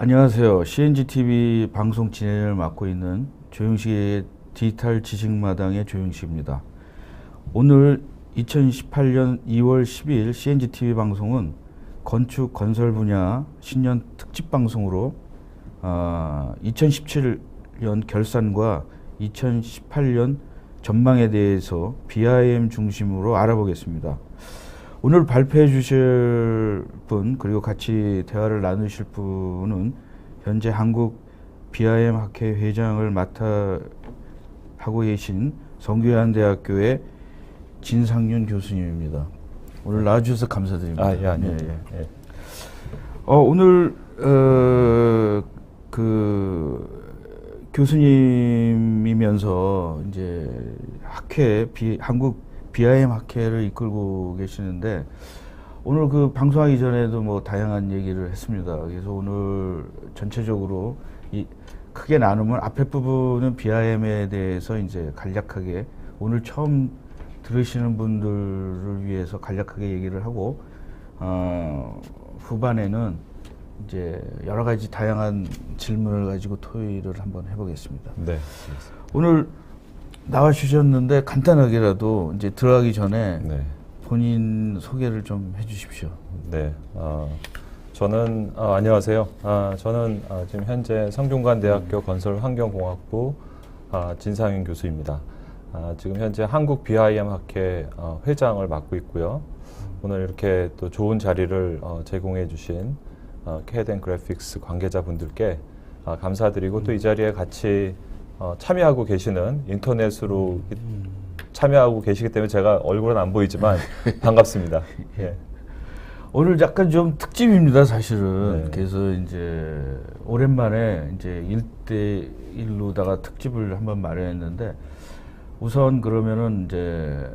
안녕하세요. CNGTV 방송 진행을 맡고 있는 조영식의 디지털 지식마당의 조영식입니다. 오늘 2018년 2월 10일 CNGTV 방송은 건축 건설 분야 신년 특집 방송으로 2017년 결산과 2018년 전망에 대해서 BIM 중심으로 알아보겠습니다. 오늘 발표해 주실 분 그리고 같이 대화를 나누실 분은 현재 한국 BIM 학회 회장을 맡아 하고 계신 성균관대학교의 진상윤 교수님입니다. 오늘 나와주셔서 감사드립니다. 예, 아닙니다. 예. 오늘 교수님이면서 이제 한국 BIM 학회를 이끌고 계시는데 오늘 그 방송하기 전에도 뭐 다양한 얘기를 했습니다. 그래서 오늘 전체적으로 크게 나누면 앞에 부분은 BIM에 대해서 이제 간략하게 오늘 처음 들으시는 분들을 위해서 간략하게 얘기를 하고 후반에는 이제 여러 가지 다양한 질문을 가지고 토의를 한번 해보겠습니다. 네. 오늘 나와 주셨는데 간단하게라도 이제 들어가기 전에 네. 본인 소개를 좀 해주십시오. 네. 저는 안녕하세요. 저는 지금 현재 성균관대학교 건설환경공학부 진상윤 교수입니다. 지금 현재 한국 BIM 학회 회장을 맡고 있고요. 오늘 이렇게 또 좋은 자리를 제공해 주신 CAD & 그래픽스 관계자분들께 감사드리고 또 이 자리에 같이 참여하고 계시는 인터넷으로 참여하고 계시기 때문에 제가 얼굴은 안 보이지만 반갑습니다. 예. 오늘 약간 좀 특집입니다, 사실은. 네. 그래서 이제 오랜만에 이제 1대1로다가 특집을 한번 마련했는데 우선 그러면은 이제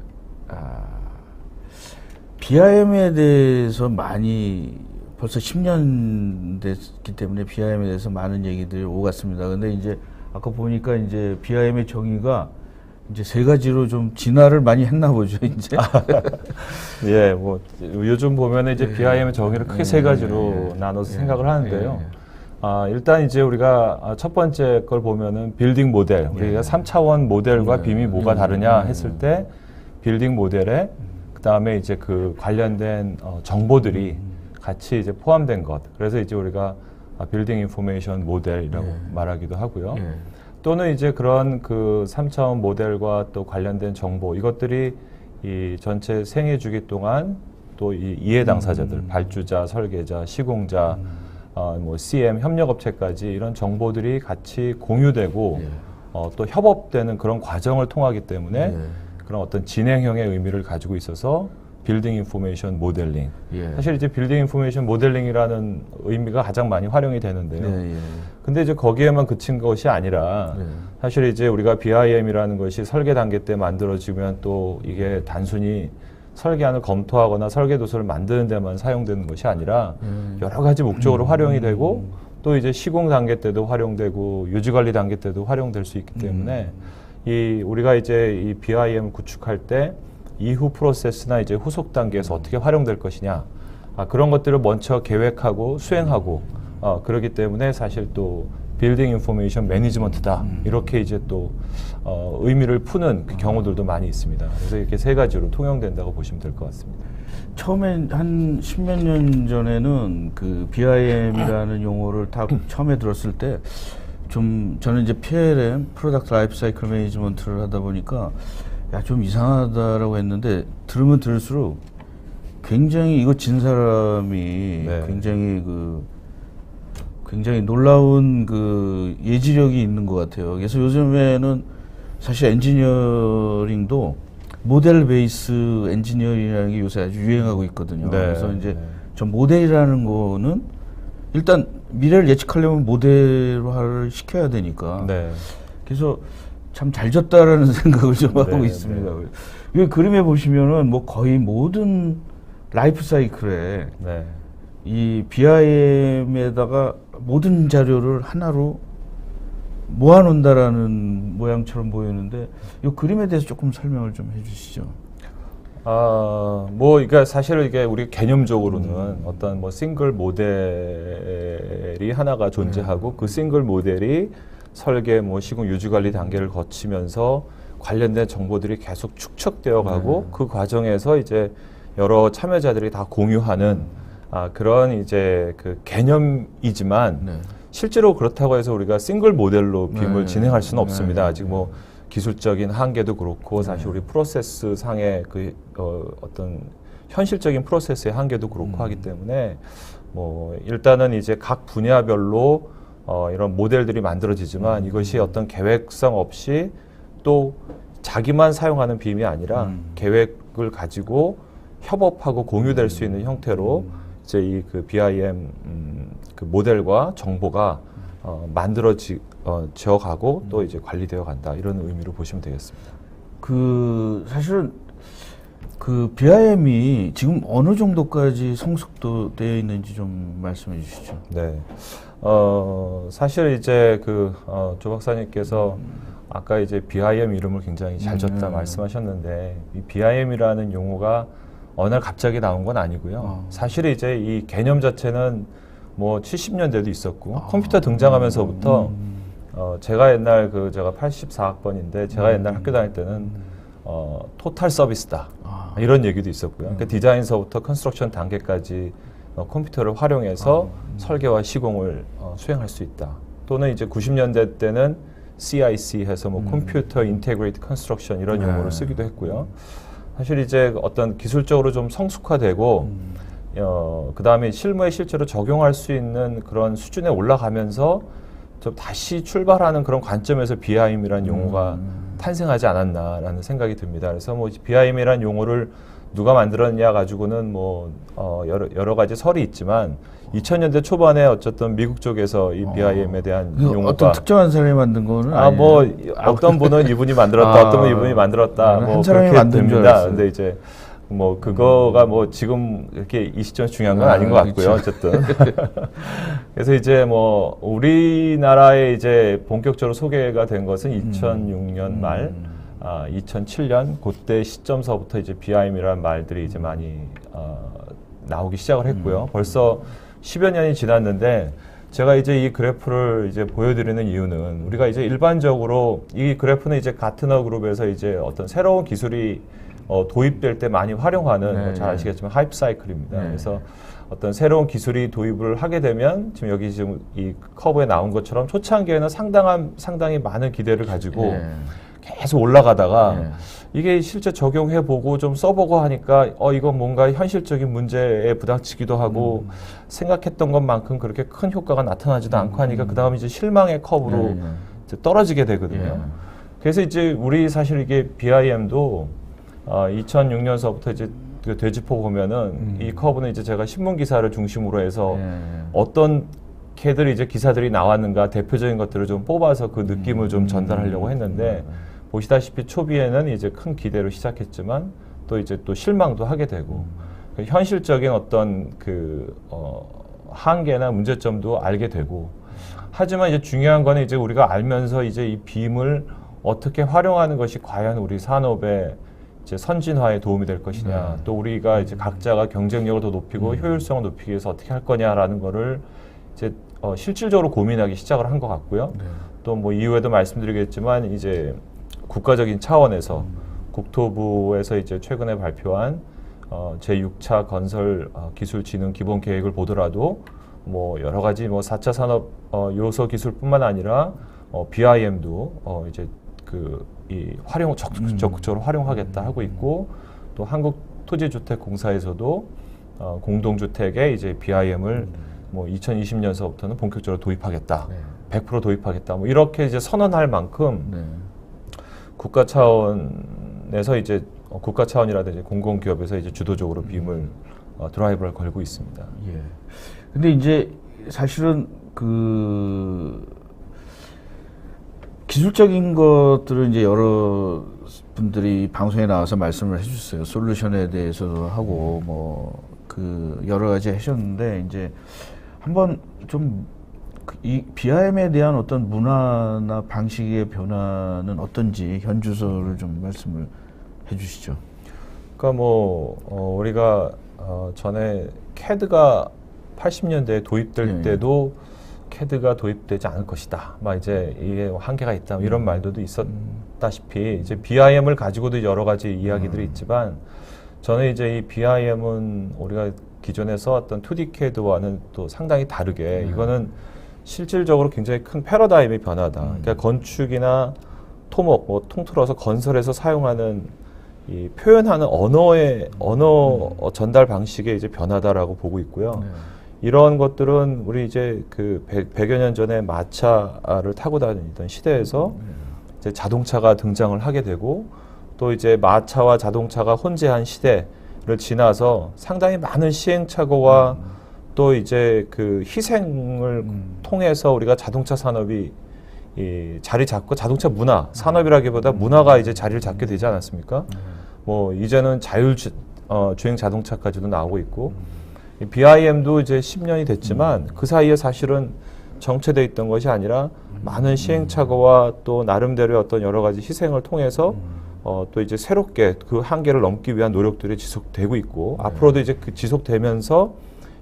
BIM에 대해서 많이 벌써 10년 됐기 때문에 BIM에 대해서 많은 얘기들이 오갔습니다. 근데 이제 아까 보니까 이제 BIM의 정의가 이제 세 가지로 좀 진화를 많이 했나 보죠, 이제. 예, 뭐 요즘 보면은 이제 BIM의 정의를 크게 세 가지로 나눠서 생각을 하는데요. 일단 이제 우리가 첫 번째 걸 보면은 빌딩 모델, 우리가 3차원 모델과 빔이 뭐가 다르냐 했을 때 빌딩 모델에 그다음에 이제 그 관련된 정보들이 같이 이제 포함된 것. 그래서 이제 우리가 빌딩 인포메이션 모델이라고 말하기도 하고요. 또는 이제 그런 그 3차원 모델과 또 관련된 정보, 이것들이 이 전체 생애 주기 동안 또 이 이해 당사자들, 발주자, 설계자, 시공자, 뭐 CM, 협력업체까지 이런 정보들이 같이 공유되고 또 협업되는 그런 과정을 통하기 때문에 그런 어떤 진행형의 의미를 가지고 있어서 빌딩 인포메이션 모델링. 사실 이제 빌딩 인포메이션 모델링이라는 의미가 가장 많이 활용이 되는데요. 근데 이제 거기에만 그친 것이 아니라 사실 이제 우리가 BIM이라는 것이 설계 단계 때 만들어지면 또 이게 단순히 설계안을 검토하거나 설계 도서를 만드는 데만 사용되는 것이 아니라 여러 가지 목적으로 활용이 되고 또 이제 시공 단계 때도 활용되고 유지 관리 단계 때도 활용될 수 있기 때문에 우리가 이제 이 BIM을 구축할 때 이후 프로세스나 이제 후속 단계에서 어떻게 활용될 것이냐, 그런 것들을 먼저 계획하고 수행하고 그렇기 때문에 사실 또 빌딩 인포메이션 매니지먼트다 이렇게 이제 또 의미를 푸는 그 경우들도 많이 있습니다. 그래서 이렇게 세 가지로 통용된다고 보시면 될 것 같습니다. 처음에 한 10몇 년 전에는 그 BIM이라는 용어를 딱 처음에 들었을 때 좀 저는 이제 PLM, 프로덕트 라이프 사이클 매니지먼트를 하다 보니까 좀 이상하다라고 했는데 들으면 들을수록 굉장히 이거 진 사람이 굉장히 놀라운 그 예지력이 있는 것 같아요. 그래서 요즘에는 사실 엔지니어링도 모델 베이스 엔지니어링이라는 게 요새 아주 유행하고 있거든요. 그래서 이제 저 모델이라는 거는 일단 미래를 예측하려면 모델화를 시켜야 되니까. 그래서 참 잘 졌다라는 생각을 좀 하고 있습니다. 이 그림에 보시면은 뭐 거의 모든 라이프 사이클에 이 BIM에다가 모든 자료를 하나로 모아놓는다라는 모양처럼 보이는데 이 그림에 대해서 조금 설명을 좀 해주시죠. 뭐, 그러니까 사실 이게 우리 개념적으로는 어떤 뭐 싱글 모델이 하나가 존재하고 그 싱글 모델이 설계, 뭐 시공 유지 관리 단계를 거치면서 관련된 정보들이 계속 축적되어 가고 그 과정에서 이제 여러 참여자들이 다 공유하는 그런 이제 그 개념이지만 네. 실제로 그렇다고 해서 우리가 싱글 모델로 빔을 네. 진행할 수는 네. 없습니다. 네. 아직 뭐 기술적인 한계도 그렇고 사실 우리 프로세스 상의 그 어떤 현실적인 프로세스의 한계도 그렇고 하기 때문에 뭐 일단은 이제 각 분야별로 이런 모델들이 만들어지지만 이것이 어떤 계획성 없이 또 자기만 사용하는 빔이 아니라 계획을 가지고 협업하고 공유될 수 있는 형태로 이제 이 그 BIM 그 모델과 정보가 만들어져 가고 또 이제 관리되어 간다 이런 의미로 보시면 되겠습니다. 그 사실은 그 BIM이 지금 어느 정도까지 성숙도되어 있는지 좀 말씀해 주시죠. 네. 사실 이제 조 박사님께서 아까 이제 BIM 이름을 굉장히 잘 졌다 말씀하셨는데 이 BIM이라는 용어가 어느 날 갑자기 나온 건 아니고요. 사실 이제 이 개념 자체는 뭐 70년대도 있었고 컴퓨터 등장하면서부터 제가 옛날 제가 84학번인데 제가 옛날 학교 다닐 때는 토탈 서비스다 이런 얘기도 있었고요. 그러니까 디자인서부터 컨스트럭션 단계까지 컴퓨터를 활용해서 설계와 시공을 수행할 수 있다. 또는 이제 90년대 때는 CIC 해서 뭐 컴퓨터 인테그레이트 컨스트럭션 이런 용어를 쓰기도 했고요. 사실 이제 어떤 기술적으로 좀 성숙화되고 그 다음에 실무에 실제로 적용할 수 있는 그런 수준에 올라가면서 좀 다시 출발하는 그런 관점에서 BIM이라는 용어가 탄생하지 않았나라는 생각이 듭니다. 그래서 뭐 BIM이라는 용어를 누가 만들었냐 가지고는 뭐 여러 가지 설이 있지만 2000년대 초반에 어쨌든 미국 쪽에서 이 BIM에 대한 용어가 어떤 특정한 사람이 만든 거는 뭐 어떤 분은 이분이 만들었다, 어떤 분은 이분이 만들었다, 뭐 한 사람이 그렇게 만든 줄 됩니다. 알았어요. 근데 이제 뭐 그거가 뭐 지금 이렇게 이 시점에 중요한 건 아닌 것 같고요. 어쨌든 그래서 이제 뭐 우리나라에 이제 본격적으로 소개가 된 것은 2006년 말 2007년 그때 시점서부터 이제 BIM이라는 말들이 이제 많이 나오기 시작을 했고요. 벌써 10여 년이 지났는데 제가 이제 이 그래프를 이제 보여드리는 이유는 우리가 이제 일반적으로 이 그래프는 이제 가트너 그룹에서 이제 어떤 새로운 기술이 도입될 때 많이 활용하는 잘 아시겠지만 하이프 사이클입니다. 그래서 어떤 새로운 기술이 도입을 하게 되면 지금 여기 지금 이 커브에 나온 것처럼 초창기에는 상당히 많은 기대를 가지고 계속 올라가다가 이게 실제 적용해보고 좀 써보고 하니까 이건 뭔가 현실적인 문제에 부닥치기도 하고 생각했던 것만큼 그렇게 큰 효과가 나타나지도 않고 하니까 그 다음 이제 실망의 컵으로 이제 떨어지게 되거든요. 그래서 이제 우리 사실 이게 BIM도 2006년서부터 이제 되짚어 보면은 이 커브는 이제 제가 신문 기사를 중심으로 해서 어떤 캐들이 이제 기사들이 나왔는가 대표적인 것들을 좀 뽑아서 그 느낌을 좀 전달하려고 했는데 보시다시피 초기에는 이제 큰 기대로 시작했지만 또 이제 또 실망도 하게 되고 현실적인 어떤 한계나 문제점도 알게 되고 하지만 이제 중요한 거는 이제 우리가 알면서 이제 이 빔을 어떻게 활용하는 것이 과연 우리 산업의 이제 선진화에 도움이 될 것이냐 또 우리가 이제 각자가 경쟁력을 더 높이고 효율성을 높이기 위해서 어떻게 할 거냐라는 거를 이제 실질적으로 고민하기 시작을 한 것 같고요. 또 뭐 이후에도 말씀드리겠지만 이제 국가적인 차원에서 국토부에서 이제 최근에 발표한 제6차 건설 기술 진흥 기본 계획을 보더라도 뭐 여러 가지 뭐 4차 산업 요소 기술뿐만 아니라 BIM도 이제 이 적극적으로 활용하겠다 하고 있고 또 한국토지주택공사에서도 공동주택에 이제 BIM을 뭐 2020년서부터는 본격적으로 도입하겠다, 100% 도입하겠다, 뭐 이렇게 이제 선언할 만큼 국가 차원에서 이제 국가 차원이라든지 공공기업에서 이제 주도적으로 빔을 드라이브를 걸고 있습니다. 예. 근데 이제 사실은 기술적인 것들을 이제 여러 분들이 방송에 나와서 말씀을 해주셨어요. 솔루션에 대해서도 하고 뭐 여러 가지 하셨는데 이제 한번 좀 이 BIM에 대한 어떤 문화나 방식의 변화는 어떤지 현주소를 좀 말씀을 해주시죠. 그러니까 뭐 우리가 전에 CAD가 80년대에 도입될 때도 CAD가 도입되지 않을 것이다. 막 이제 이게 한계가 있다. 이런 말들도 있었다시피 이제 BIM을 가지고도 여러 가지 이야기들이 있지만 저는 이제 이 BIM은 우리가 기존에 써왔던 2D CAD와는 또 상당히 다르게 이거는 실질적으로 굉장히 큰 패러다임의 변화다. 그러니까 건축이나 토목, 뭐 통틀어서 건설에서 사용하는 이 표현하는 언어 전달 방식의 이제 변화다라고 보고 있고요. 이런 것들은 우리 이제 그 100여 년 전에 마차를 타고 다니던 시대에서 이제 자동차가 등장을 하게 되고 또 이제 마차와 자동차가 혼재한 시대를 지나서 상당히 많은 시행착오와 또 이제 그 희생을 통해서 우리가 자동차 산업이 이 자리 잡고 자동차 문화, 산업이라기보다 문화가 이제 자리를 잡게 되지 않았습니까? 뭐 이제는 주행 자동차까지도 나오고 있고 이 BIM도 이제 10년이 됐지만 그 사이에 사실은 정체되어 있던 것이 아니라 많은 시행착오와 또 나름대로의 어떤 여러 가지 희생을 통해서 또 이제 새롭게 그 한계를 넘기 위한 노력들이 지속되고 있고 앞으로도 이제 그 지속되면서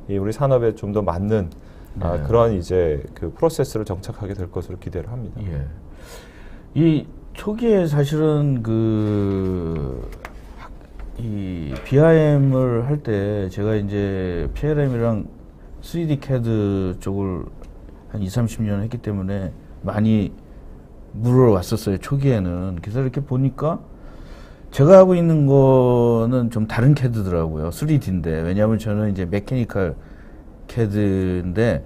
이 우리 산업에 좀 더 맞는 그런 이제 그 프로세스를 정착하게 될 것으로 기대를 합니다. 예. 이 초기에 사실은 이 BIM을 할 때 제가 이제 PLM이랑 3D CAD 쪽을 한 20-30년 했기 때문에 많이 물어왔었어요. 초기에는. 그래서 이렇게 보니까 제가 하고 있는 거는 좀 다른 CAD더라고요. 3D인데. 왜냐하면 저는 이제 메케니컬 CAD인데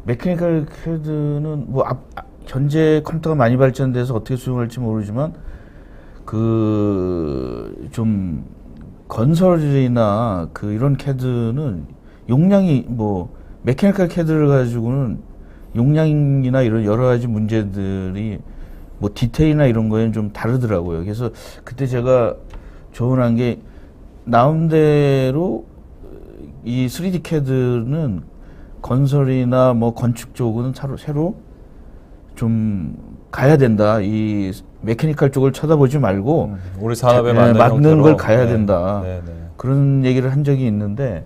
메케니컬 CAD는 뭐 현재 컴퓨터가 많이 발전돼서 어떻게 수용할지 모르지만 좀 건설이나 이런 CAD는 용량이 뭐 메케니컬 CAD를 가지고는 용량이나 이런 여러 가지 문제들이 뭐 디테일이나 이런 거에는 좀 다르더라고요. 그래서 그때 제가 조언한 게 나름대로 이 3D CAD는 건설이나 뭐 건축 쪽은 새로 좀 가야 된다. 이 메케니컬 쪽을 쳐다보지 말고 우리 산업에 맞는 걸 가야 된다. 그런 얘기를 한 적이 있는데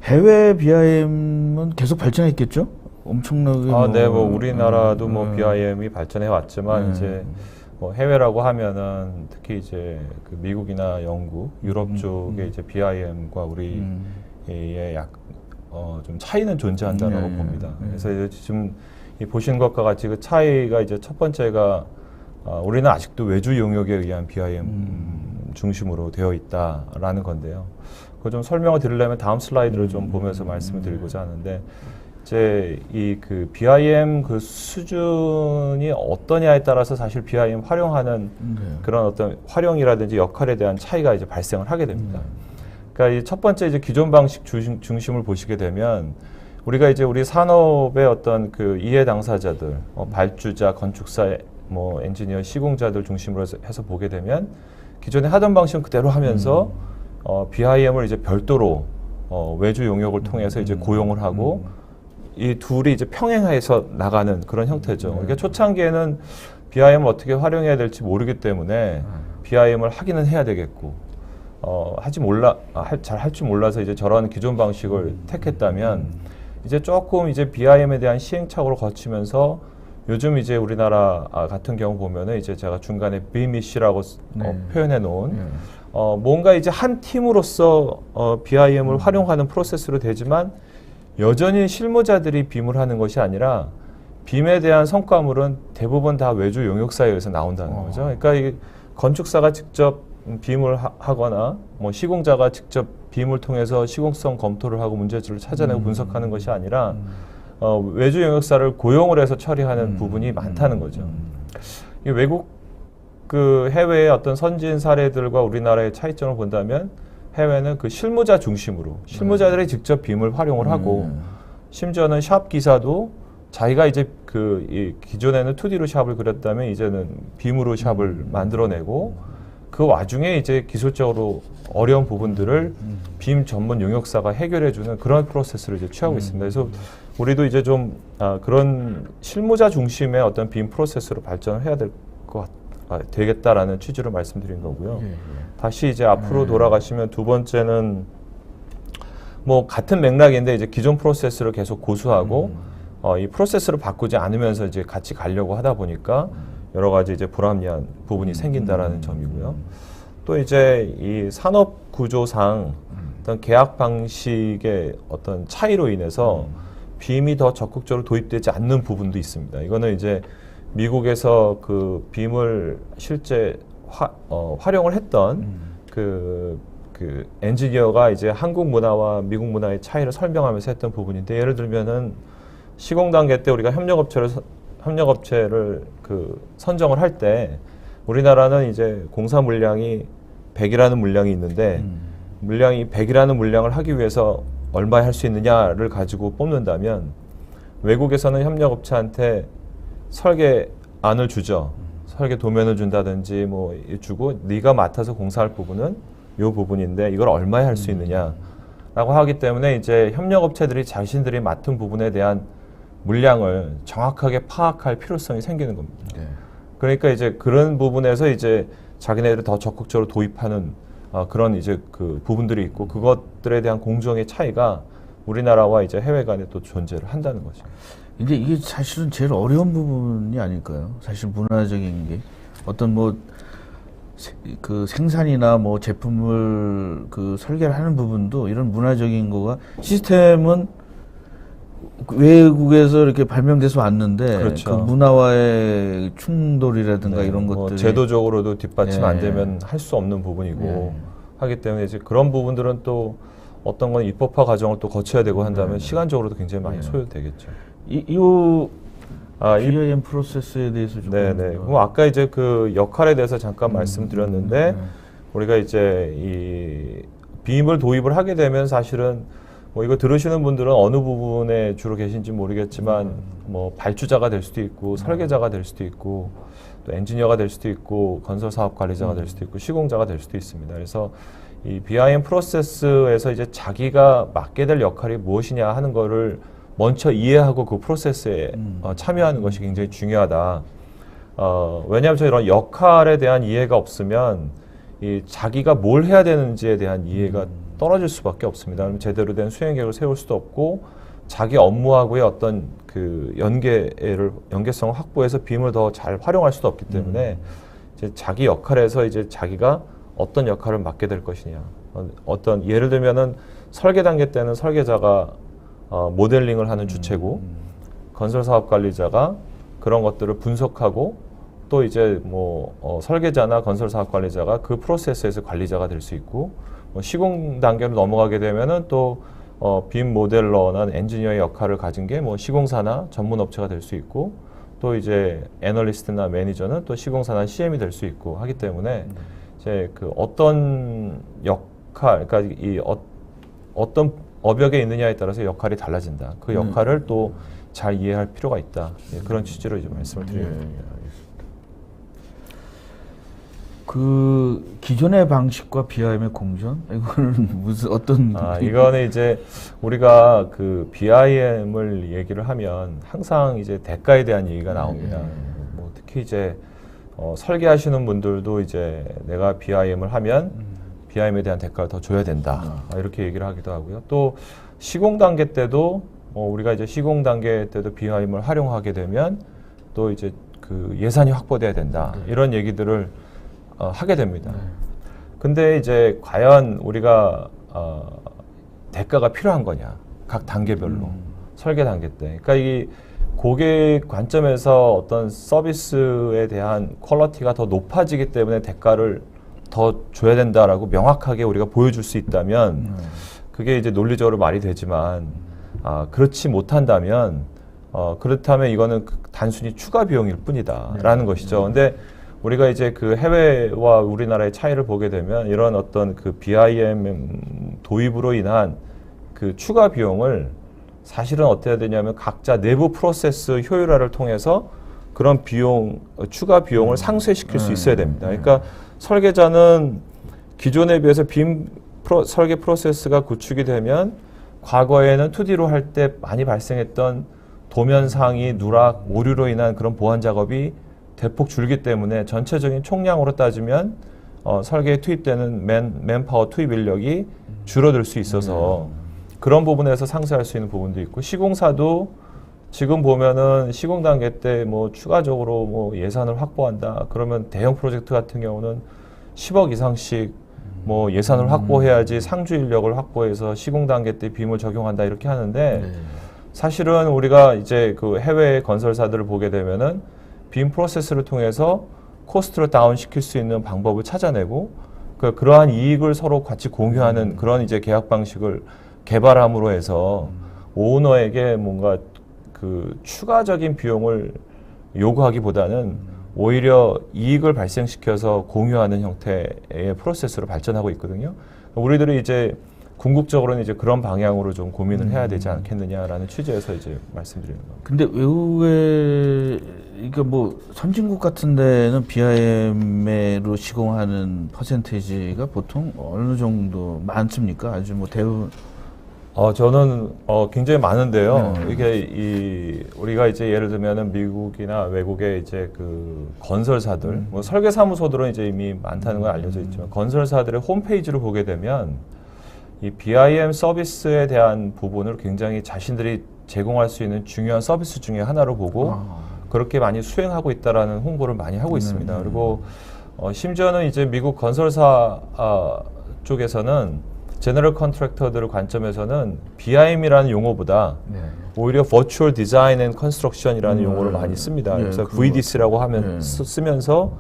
해외 BIM은 계속 발전했겠죠? 엄청나게 네, 뭐 우리나라도 뭐 BIM이 발전해 왔지만 이제 뭐 해외라고 하면은 특히 이제 그 미국이나 영국, 유럽 쪽에 이제 BIM과 우리의 좀 차이는 존재한다라고 봅니다. 그래서 이제 지금 보신 것과 같이 그 차이가 이제 첫 번째가 우리는 아직도 외주 용역에 의한 BIM 중심으로 되어 있다라는 건데요. 그거 좀 설명을 드리려면 다음 슬라이드를 좀 보면서 말씀을 드리고자 하는데 이제 그 BIM 그 수준이 어떠냐에 따라서 사실 BIM 활용하는 그런 어떤 활용이라든지 역할에 대한 차이가 이제 발생을 하게 됩니다. 그러니까 이 첫 번째 이제 기존 방식 중심을 보시게 되면 우리가 이제 우리 산업의 어떤 그 이해 당사자들, 발주자, 건축사, 뭐 엔지니어, 시공자들 중심으로 해서 보게 되면 기존에 하던 방식은 그대로 하면서 BIM을 이제 별도로 외주 용역을 통해서 이제 고용을 하고 이 둘이 이제 평행해서 나가는 그런 형태죠. 그러니까 초창기에는 BIM을 어떻게 활용해야 될지 모르기 때문에 BIM을 하기는 해야 되겠고 잘 할 줄 몰라서 이제 저런 기존 방식을 택했다면 이제 조금 이제 BIM에 대한 시행착오를 거치면서 요즘 이제 우리나라 같은 경우 보면은 이제 제가 중간에 BMIC라고 표현해 놓은 뭔가 이제 한 팀으로서 BIM을 활용하는 프로세스로 되지만 여전히 실무자들이 BIM을 하는 것이 아니라 BIM에 대한 성과물은 대부분 다 외주 용역사에 의해서 나온다는 거죠. 그러니까 이 건축사가 직접 BIM을 하거나 뭐 시공자가 직접 BIM을 통해서 시공성 검토를 하고 문제점을 찾아내고 분석하는 것이 아니라 외주 용역사를 고용을 해서 처리하는 부분이 많다는 거죠. 이 외국 그 해외의 어떤 선진 사례들과 우리나라의 차이점을 본다면 해외는 그 실무자 중심으로 실무자들이 직접 BIM을 활용을 하고 심지어는 샵 기사도 자기가 이제 이 기존에는 2D로 샵을 그렸다면 이제는 BIM으로 샵을 만들어내고 그 와중에 이제 기술적으로 어려운 부분들을 BIM 전문 용역사가 해결해주는 그런 프로세스를 이제 취하고 있습니다. 그래서 우리도 이제 좀 그런 실무자 중심의 어떤 BIM 프로세스로 발전을 해야 될 것 되겠다라는 취지로 말씀드린 거고요. 예, 예. 다시 이제 앞으로 돌아가시면 두 번째는 뭐 같은 맥락인데 이제 기존 프로세스를 계속 고수하고 이 프로세스를 바꾸지 않으면서 이제 같이 가려고 하다 보니까 여러 가지 이제 불합리한 부분이 생긴다라는 점이고요. 또 이제 이 산업 구조상 어떤 계약 방식의 어떤 차이로 인해서 빔이 더 적극적으로 도입되지 않는 부분도 있습니다. 이거는 이제 미국에서 그 빔을 실제 활용을 했던 그 엔지니어가 이제 한국 문화와 미국 문화의 차이를 설명하면서 했던 부분인데, 예를 들면은 시공 단계 때 우리가 협력업체를 그 선정을 할 때 우리나라는 이제 공사 물량이 100이라는 물량이 있는데 물량이 100이라는 물량을 하기 위해서 얼마에 할 수 있느냐를 가지고 뽑는다면, 외국에서는 협력업체한테 설계안을 주죠. 설계 도면을 준다든지 뭐 주고, 네가 맡아서 공사할 부분은 이 부분인데 이걸 얼마에 할 수 있느냐라고 하기 때문에 이제 협력업체들이 자신들이 맡은 부분에 대한 물량을 정확하게 파악할 필요성이 생기는 겁니다. 네. 그러니까 이제 그런 부분에서 이제 자기네들을 더 적극적으로 도입하는 그런 이제 그 부분들이 있고, 그것들에 대한 공정의 차이가 우리나라와 이제 해외 간에 또 존재를 한다는 거죠. 근데 이게 사실은 제일 어려운 부분이 아닐까요? 사실 문화적인 게 어떤 뭐 그 생산이나 뭐 제품을 그 설계를 하는 부분도 이런 문화적인 거가, 시스템은 외국에서 이렇게 발명돼서 왔는데 그렇죠. 그 문화와의 충돌이라든가 이런 뭐 것들이 제도적으로도 뒷받침 안 예. 되면 할 수 없는 부분이고 예. 하기 때문에 이제 그런 부분들은 또 어떤 건 입법화 과정을 또 거쳐야 되고 한다면 시간적으로도 굉장히 많이 소요되겠죠. 이 이 BIM 프로세스에 대해서 좀 네네. 그럼 아까 이제 그 역할에 대해서 잠깐 말씀드렸는데, 우리가 이제 이 빔을 도입을 하게 되면 사실은 뭐 이거 들으시는 분들은 어느 부분에 주로 계신지 모르겠지만 뭐 발주자가 될 수도 있고 설계자가 될 수도 있고 또 엔지니어가 될 수도 있고 건설 사업 관리자가 될 수도 있고 시공자가 될 수도 있습니다. 그래서 이 BIM 프로세스에서 이제 자기가 맡게 될 역할이 무엇이냐 하는 거를 먼저 이해하고 그 프로세스에 참여하는 것이 굉장히 중요하다. 왜냐하면 이런 역할에 대한 이해가 없으면 이 자기가 뭘 해야 되는지에 대한 이해가 떨어질 수밖에 없습니다. 그러면 제대로 된 수행 계획을 세울 수도 없고, 자기 업무하고의 어떤 그 연계성을 확보해서 빔을 더 잘 활용할 수도 없기 때문에 이제 자기 역할에서 이제 자기가 어떤 역할을 맡게 될 것이냐. 어떤 예를 들면은 설계 단계 때는 설계자가 모델링을 하는 주체고, 건설 사업 관리자가 그런 것들을 분석하고, 또 이제 뭐 설계자나 건설 사업 관리자가 그 프로세스에서 관리자가 될 수 있고, 시공 단계로 넘어가게 되면은 또 빔 모델러나 엔지니어의 역할을 가진 게 뭐 시공사나 전문 업체가 될 수 있고, 또 이제 애널리스트나 매니저는 또 시공사나 CM이 될 수 있고 하기 때문에 이제 그 어떤 역할, 그러니까 이 어떤 업역에 있느냐에 따라서 역할이 달라진다. 그 역할을 또 잘 이해할 필요가 있다. 예, 그런 취지로 이제 말씀을 드립니다. 그 기존의 방식과 BIM의 공존? 이거는 무슨 어떤 이거는 이제 우리가 그 BIM을 얘기를 하면 항상 이제 대가에 대한 얘기가 나옵니다. 뭐 특히 이제 설계하시는 분들도 이제 내가 BIM을 하면 BIM에 대한 대가를 더 줘야 된다. 이렇게 얘기를 하기도 하고요. 또 시공 단계 때도 우리가 이제 시공 단계 때도 BIM을 활용하게 되면 또 이제 그 예산이 확보돼야 된다. 이런 얘기들을 하게 됩니다. 근데 이제 과연 우리가 대가가 필요한 거냐? 각 단계별로 설계 단계 때. 그러니까 이 고객 관점에서 어떤 서비스에 대한 퀄리티가 더 높아지기 때문에 대가를 더 줘야 된다라고 명확하게 우리가 보여줄 수 있다면 그게 이제 논리적으로 말이 되지만, 그렇지 못한다면 그렇다면 이거는 단순히 추가 비용일 뿐이다라는 것이죠. 근데 우리가 이제 그 해외와 우리나라의 차이를 보게 되면 이런 어떤 그 BIM 도입으로 인한 그 추가 비용을 사실은 어떻게 해야 되냐면 각자 내부 프로세스 효율화를 통해서 그런 추가 비용을 상쇄시킬 수 있어야 됩니다. 그러니까 설계자는 기존에 비해서 설계 프로세스가 구축이 되면 과거에는 2D로 할 때 많이 발생했던 도면상이 누락, 오류로 인한 그런 보완 작업이 대폭 줄기 때문에 전체적인 총량으로 따지면 설계에 투입되는 맨파워 투입 인력이 줄어들 수 있어서 그런 부분에서 상쇄할 수 있는 부분도 있고, 시공사도 지금 보면은 시공 단계 때 뭐 추가적으로 뭐 예산을 확보한다 그러면 대형 프로젝트 같은 경우는 10억 이상씩 뭐 예산을 확보해야지 상주 인력을 확보해서 시공 단계 때 빔을 적용한다 이렇게 하는데, 사실은 우리가 이제 그 해외 건설사들을 보게 되면은 빔 프로세스를 통해서 코스트를 다운 시킬 수 있는 방법을 찾아내고 그러한 이익을 서로 같이 공유하는 그런 이제 계약 방식을 개발함으로 해서 오너에게 뭔가 그 추가적인 비용을 요구하기보다는 오히려 이익을 발생시켜서 공유하는 형태의 프로세스로 발전하고 있거든요. 우리들이 이제 궁극적으로는 이제 그런 방향으로 좀 고민을 해야 되지 않겠느냐라는 취지에서 이제 말씀드리는 겁니다. 근데 외국에 그러니까 뭐 선진국 같은 데는 BIM으로 시공하는 퍼센테이지가 보통 어느 정도 많습니까? 아주 뭐 대부분 저는 굉장히 많은데요. 이게 우리가 이제 예를 들면은 미국이나 외국의 이제 그 건설사들, 뭐 설계 사무소들은 이제 이미 많다는 건 알려져 있지만 건설사들의 홈페이지를 보게 되면 이 BIM 서비스에 대한 부분을 굉장히 자신들이 제공할 수 있는 중요한 서비스 중에 하나로 보고 그렇게 많이 수행하고 있다라는 홍보를 많이 하고 있습니다. 그리고 심지어는 이제 미국 건설사 쪽에서는 제너럴 컨트랙터들 관점에서는 BIM이라는 용어보다 오히려 Virtual Design and Construction이라는 용어를 많이 씁니다. 그래서 VDC라고 하면 쓰면서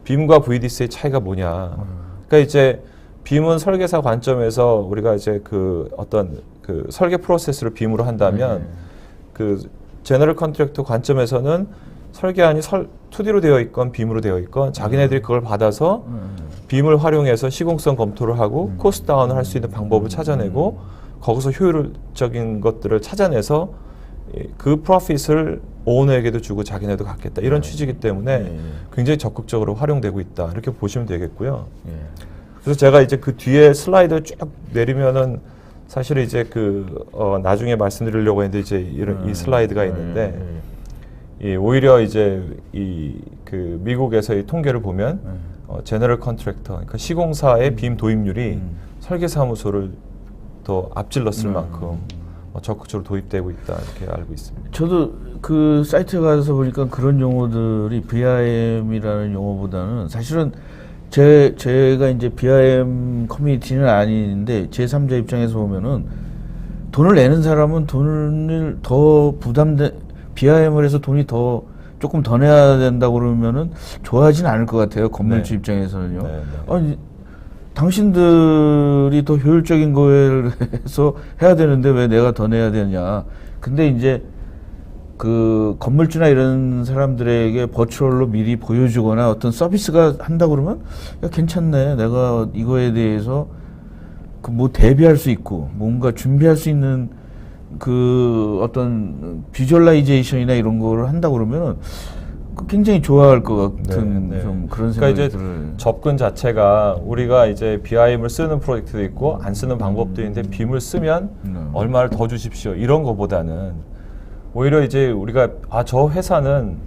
빔과 VDC의 차이가 뭐냐. 그러니까 이제 빔은 설계사 관점에서 우리가 이제 그 어떤 그 설계 프로세스를 빔으로 한다면 그 제너럴 컨트랙터 관점에서는 설계안이 2D로 되어 있건 빔으로 되어 있건 자기네들이 그걸 받아서 빔을 활용해서 시공성 검토를 하고 코스트 다운을 할 수 있는 방법을 찾아내고 거기서 효율적인 것들을 찾아내서 그 프로핏을 오너에게도 주고 자기네도 갖겠다 이런 취지이기 때문에 굉장히 적극적으로 활용되고 있다 이렇게 보시면 되겠고요. 그래서 제가 이제 그 뒤에 슬라이드를 쭉 내리면은 사실 이제 그 나중에 말씀드리려고 했는데 이제 이 슬라이드가 있는데 오히려 이제 이 그 미국에서의 통계를 보면 제너럴 컨트랙터 그러니까 시공사의 빔 도입률이 설계사무소를 더 앞질렀을 만큼 적극적으로 도입되고 있다 이렇게 알고 있습니다. 저도 그 사이트에 가서 보니까 그런 용어들이 BIM이라는 용어보다는 사실은 제가 이제 BIM 커뮤니티는 아닌데 제3자 입장에서 보면은 돈을 내는 사람은 돈을 더 BIM을 해서 돈이 조금 더 내야 된다고 그러면은 좋아하진 않을 것 같아요. 건물주 입장에서는요. 아니, 당신들이 더 효율적인 거에 해서 해야 되는데 왜 내가 더 내야 되냐. 근데 이제 그 건물주나 이런 사람들에게 버추얼로 미리 보여주거나 어떤 서비스가 한다 그러면 야 괜찮네. 내가 이거에 대해서 그 뭐 대비할 수 있고 뭔가 준비할 수 있는 그 어떤 비주얼라이제이션이나 이런 거를 한다 그러면은 굉장히 좋아할 것 같은 좀 그런 생각이 그러니까 이제 접근 자체가 우리가 이제 BIM을 쓰는 프로젝트도 있고 안 쓰는 방법도 있는데 빔을 쓰면 얼마를 더 주십시오 이런 거보다는 오히려 이제 우리가 저 회사는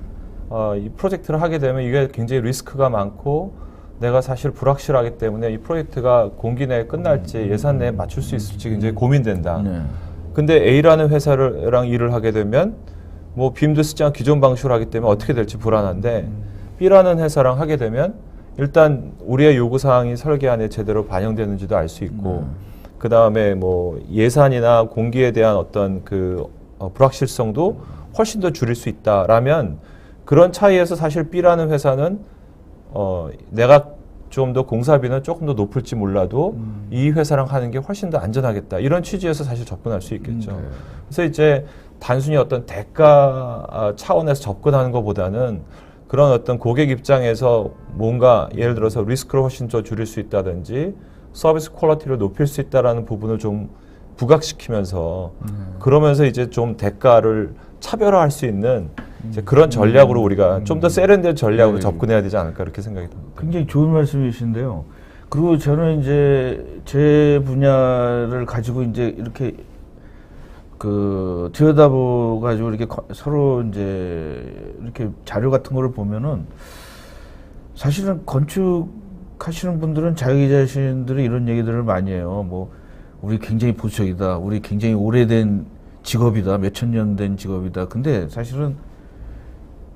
이 프로젝트를 하게 되면 이게 굉장히 리스크가 많고 내가 사실 불확실하기 때문에 이 프로젝트가 공기 내에 끝날지 예산 내에 맞출 수 있을지 굉장히 고민된다. 근데 A라는 회사랑 일을 하게 되면 뭐 빔도 쓰지 않고 기존 방식으로 하기 때문에 어떻게 될지 불안한데 B라는 회사랑 하게 되면 일단 우리의 요구사항이 설계안에 제대로 반영되는지도 알 수 있고 그 다음에 뭐 예산이나 공기에 대한 어떤 그 불확실성도 훨씬 더 줄일 수 있다라면 그런 차이에서 사실 B라는 회사는 내가 좀 더 공사비는 조금 더 높을지 몰라도 이 회사랑 하는 게 훨씬 더 안전하겠다 이런 취지에서 사실 접근할 수 있겠죠. 그래서 이제 단순히 어떤 대가 차원에서 접근하는 것보다는 그런 어떤 고객 입장에서 뭔가 예를 들어서 리스크를 훨씬 더 줄일 수 있다든지 서비스 퀄리티를 높일 수 있다라는 부분을 좀 부각시키면서 그러면서 이제 좀 대가를 차별화할 수 있는 이제 그런 전략으로 우리가 좀 더 세련된 전략으로 접근해야 되지 않을까 이렇게 생각이 듭니다. 굉장히 좋은 말씀이신데요. 그리고 저는 이제 제 분야를 가지고 이제 이렇게 그 들여다보 가지고 이렇게 서로 이제 이렇게 자료 같은 거를 보면은 사실은 건축하시는 분들은 자기 자신들이 이런 얘기들을 많이 해요. 뭐 우리 굉장히 보수적이다, 우리 굉장히 오래된 직업이다, 몇천 년 된 직업이다. 근데 사실은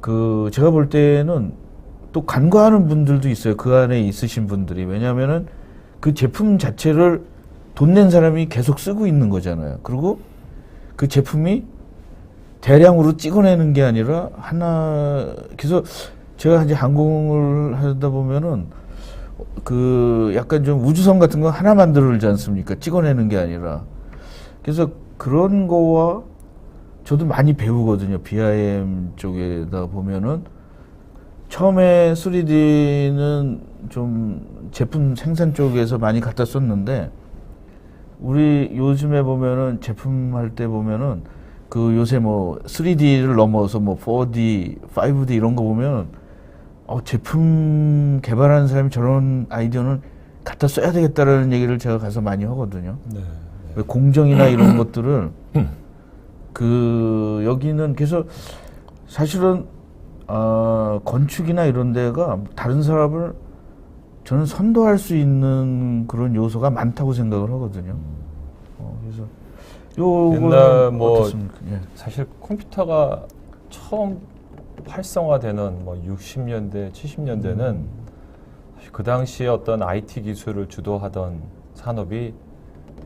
그 제가 볼 때는 또 간과하는 분들도 있어요. 그 안에 있으신 분들이. 왜냐하면은 그 제품 자체를 돈 낸 사람이 계속 쓰고 있는 거잖아요. 그리고 그 제품이 대량으로 찍어내는 게 아니라 하나, 그래서 제가 이제 항공을 하다 보면은 그 약간 좀 우주선 같은 거 하나 만들지 않습니까? 찍어내는 게 아니라. 그래서 그런 거와 저도 많이 배우거든요. BIM 쪽에다 보면은 처음에 3D는 좀 제품 생산 쪽에서 많이 갖다 썼는데 우리 요즘에 보면은 제품 할 때 보면은 그 요새 뭐 3D를 넘어서 뭐 4D, 5D 이런 거 보면 제품 개발하는 사람이 저런 아이디어는 갖다 써야 되겠다라는 얘기를 제가 가서 많이 하거든요. 네. 공정이나 이런 것들을 그 여기는 그래서 사실은 건축이나 이런 데가 다른 사람을 저는 선도할 수 있는 그런 요소가 많다고 생각을 하거든요. 그래서 옛날 뭐 어떻습니까? 예. 사실 컴퓨터가 처음 활성화되는 뭐 60년대, 70년대는 그 당시에 어떤 IT 기술을 주도하던 산업이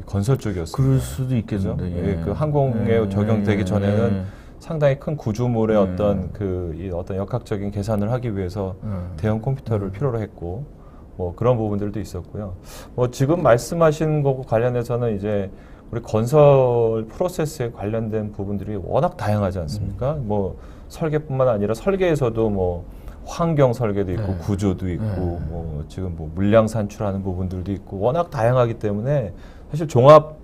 건설 쪽이었어요. 그럴 수도 있겠는데. 예. 그 항공에 적용되기 전에는 상당히 큰 구조물의 어떤 이 어떤 역학적인 계산을 하기 위해서 대형 컴퓨터를 필요로 했고 뭐 그런 부분들도 있었고요. 뭐 지금 말씀하신 거고 관련해서는 이제 우리 건설 프로세스에 관련된 부분들이 워낙 다양하지 않습니까? 뭐 설계뿐만 아니라 설계에서도 뭐 환경 설계도 있고 구조도 있고 뭐 지금 뭐 물량 산출하는 부분들도 있고 워낙 다양하기 때문에 사실 종합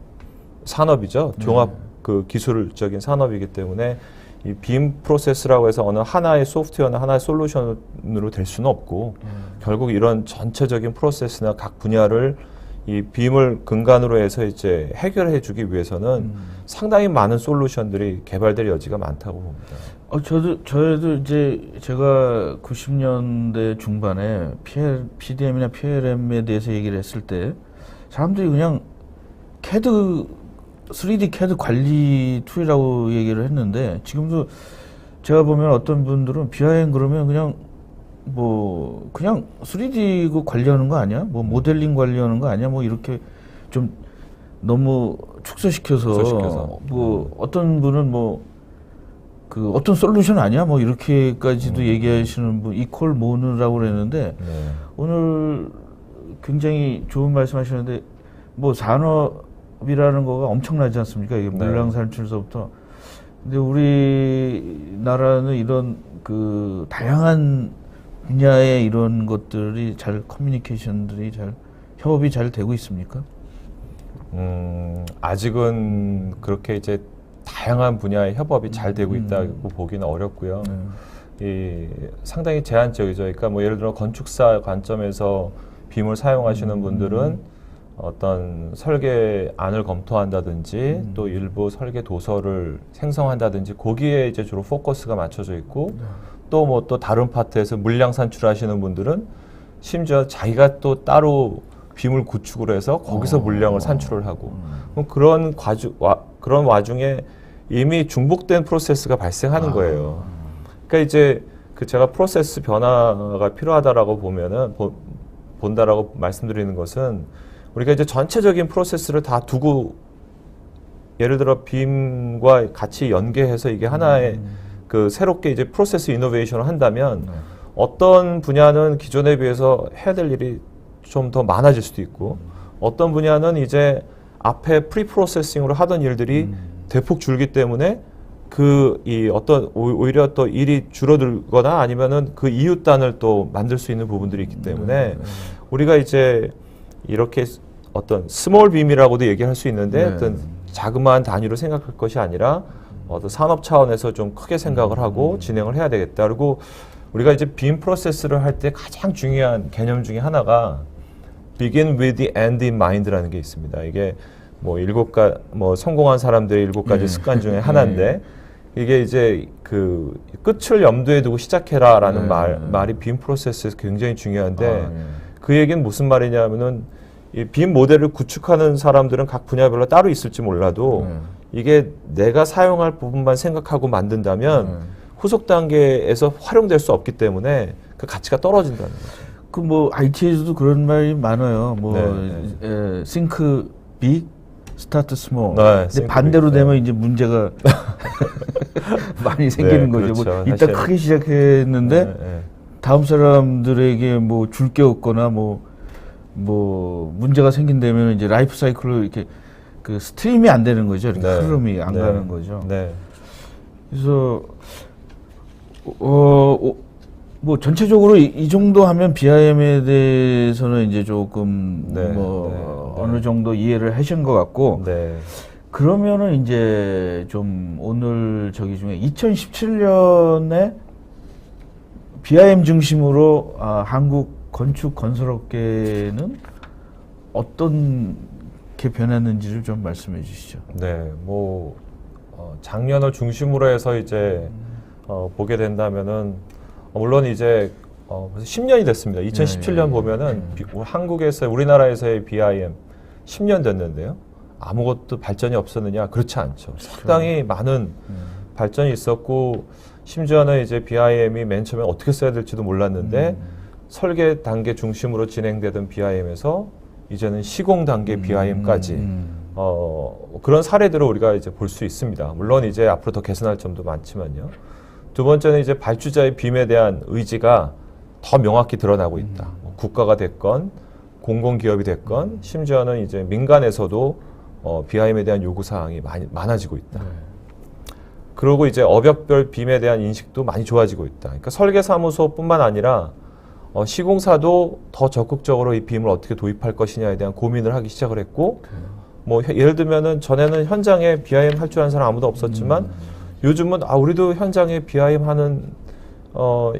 산업이죠. 종합 그 기술적인 산업이기 때문에 이 빔 프로세스라고 해서 어느 하나의 소프트웨어나 하나의 솔루션으로 될 수는 없고 결국 이런 전체적인 프로세스나 각 분야를 이 빔을 근간으로 해서 이제 해결해 주기 위해서는 상당히 많은 솔루션들이 개발될 여지가 많다고 봅니다. 저희도 이제 제가 90년대 중반에 PDM이나 PLM에 대해서 얘기를 했을 때 사람들이 그냥 CAD 3D CAD 관리 툴이라고 얘기를 했는데 지금도 제가 보면 어떤 분들은 BIM 그러면 그냥 3D 그 관리하는 거 아니야? 뭐 모델링 관리하는 거 아니야? 뭐 이렇게 좀 너무 축소시켜서 뭐 어떤 분은 뭐 그 어떤 솔루션 아니야? 뭐 이렇게까지도 얘기하시는 분 이퀄 모느라고 그랬는데 오늘 굉장히 좋은 말씀하셨는데 뭐 산업이라는 거가 엄청나지 않습니까? 이게 물량 산출서부터. 근데 우리나라는 이런 그 다양한 분야의 이런 것들이 잘 커뮤니케이션들이 잘 협업이 잘 되고 있습니까? 아직은 그렇게 이제 다양한 분야의 협업이 잘 되고 있다고 보기는 어렵고요. 이 상당히 제한적이죠. 그러니까 뭐 예를 들어 건축사 관점에서 빔을 사용하시는 분들은 어떤 설계안을 검토한다든지 또 일부 설계 도서를 생성한다든지 거기에 이제 주로 포커스가 맞춰져 있고 또 뭐 또 다른 파트에서 물량 산출하시는 분들은 심지어 자기가 또 따로 빔을 구축을 해서 거기서 물량을 산출을 하고 그런 그런 와중에 이미 중복된 프로세스가 발생하는 거예요. 그러니까 이제 그 제가 프로세스 변화가 필요하다라고 본다라고 말씀드리는 것은 우리가 이제 전체적인 프로세스를 다 두고 예를 들어 빔과 같이 연계해서 이게 하나의 그 새롭게 이제 프로세스 이노베이션을 한다면 어떤 분야는 기존에 비해서 해야 될 일이 좀 더 많아질 수도 있고 어떤 분야는 이제 앞에 프리 프로세싱으로 하던 일들이 대폭 줄기 때문에 오히려 또 일이 줄어들거나 아니면은 그 이웃단을 또 만들 수 있는 부분들이 있기 때문에 우리가 이제 이렇게 어떤 스몰 빔이라고도 얘기할 수 있는데 어떤 자그마한 단위로 생각할 것이 아니라 어떤 산업 차원에서 좀 크게 생각을 하고 진행을 해야 되겠다. 그리고 우리가 이제 빔 프로세스를 할 때 가장 중요한 개념 중에 하나가 begin with the end in mind라는 게 있습니다. 이게 뭐 뭐 성공한 사람들의 7가지 습관 중에 하나인데 이게 이제 그 끝을 염두에 두고 시작해라라는 말이 빔 프로세스에서 굉장히 중요한데 그 얘기는 무슨 말이냐면은 이 빔 모델을 구축하는 사람들은 각 분야별로 따로 있을지 몰라도 이게 내가 사용할 부분만 생각하고 만든다면 후속 단계에서 활용될 수 없기 때문에 그 가치가 떨어진다는 거죠. 그 뭐 IT에서도 그런 말이 많아요. 뭐 think big, start small. 근데 반대로 되면 이제 문제가 많이 생기는 거죠. 그렇죠. 뭐 일단 크게 시작했는데 다음 사람들에게 뭐 줄 게 없거나 뭐 문제가 생긴다면 이제 라이프 사이클로 이렇게 그 스트림이 안 되는 거죠. 이렇게 흐름이 안 가는 거죠. 그래서 뭐 전체적으로 이 정도 하면 BIM에 대해서는 이제 조금 어느 정도 이해를 하신 것 같고 그러면은 이제 좀 오늘 저기 중에 2017년에 BIM 중심으로 한국 건축 건설업계는 어떤 게 변했는지를 좀 말씀해 주시죠. 뭐 작년을 중심으로 해서 이제 보게 된다면은 물론 이제 벌써 10년이 됐습니다. 2017년 보면은 한국에서 우리나라에서의 BIM 10년 됐는데요. 아무것도 발전이 없었느냐? 그렇지 않죠. 상당히 많은 발전이 있었고 심지어는 이제 BIM이 맨 처음에 어떻게 써야 될지도 몰랐는데 설계 단계 중심으로 진행되던 BIM에서 이제는 시공 단계 BIM까지 그런 사례들을 우리가 이제 볼 수 있습니다. 물론 이제 앞으로 더 개선할 점도 많지만요. 두 번째는 이제 발주자의 빔에 대한 의지가 더 명확히 드러나고 있다. 국가가 됐건 공공기업이 됐건 심지어는 이제 민간에서도 BIM에 대한 요구 사항이 많아지고 있다. 그리고 이제 업역별 빔에 대한 인식도 많이 좋아지고 있다. 그러니까 설계사무소뿐만 아니라 시공사도 더 적극적으로 이 빔을 어떻게 도입할 것이냐에 대한 고민을 하기 시작을 했고, 뭐 예를 들면은 전에는 현장에 BIM 할 줄 아는 사람 아무도 없었지만 요즘은 우리도 현장에 BIM 하는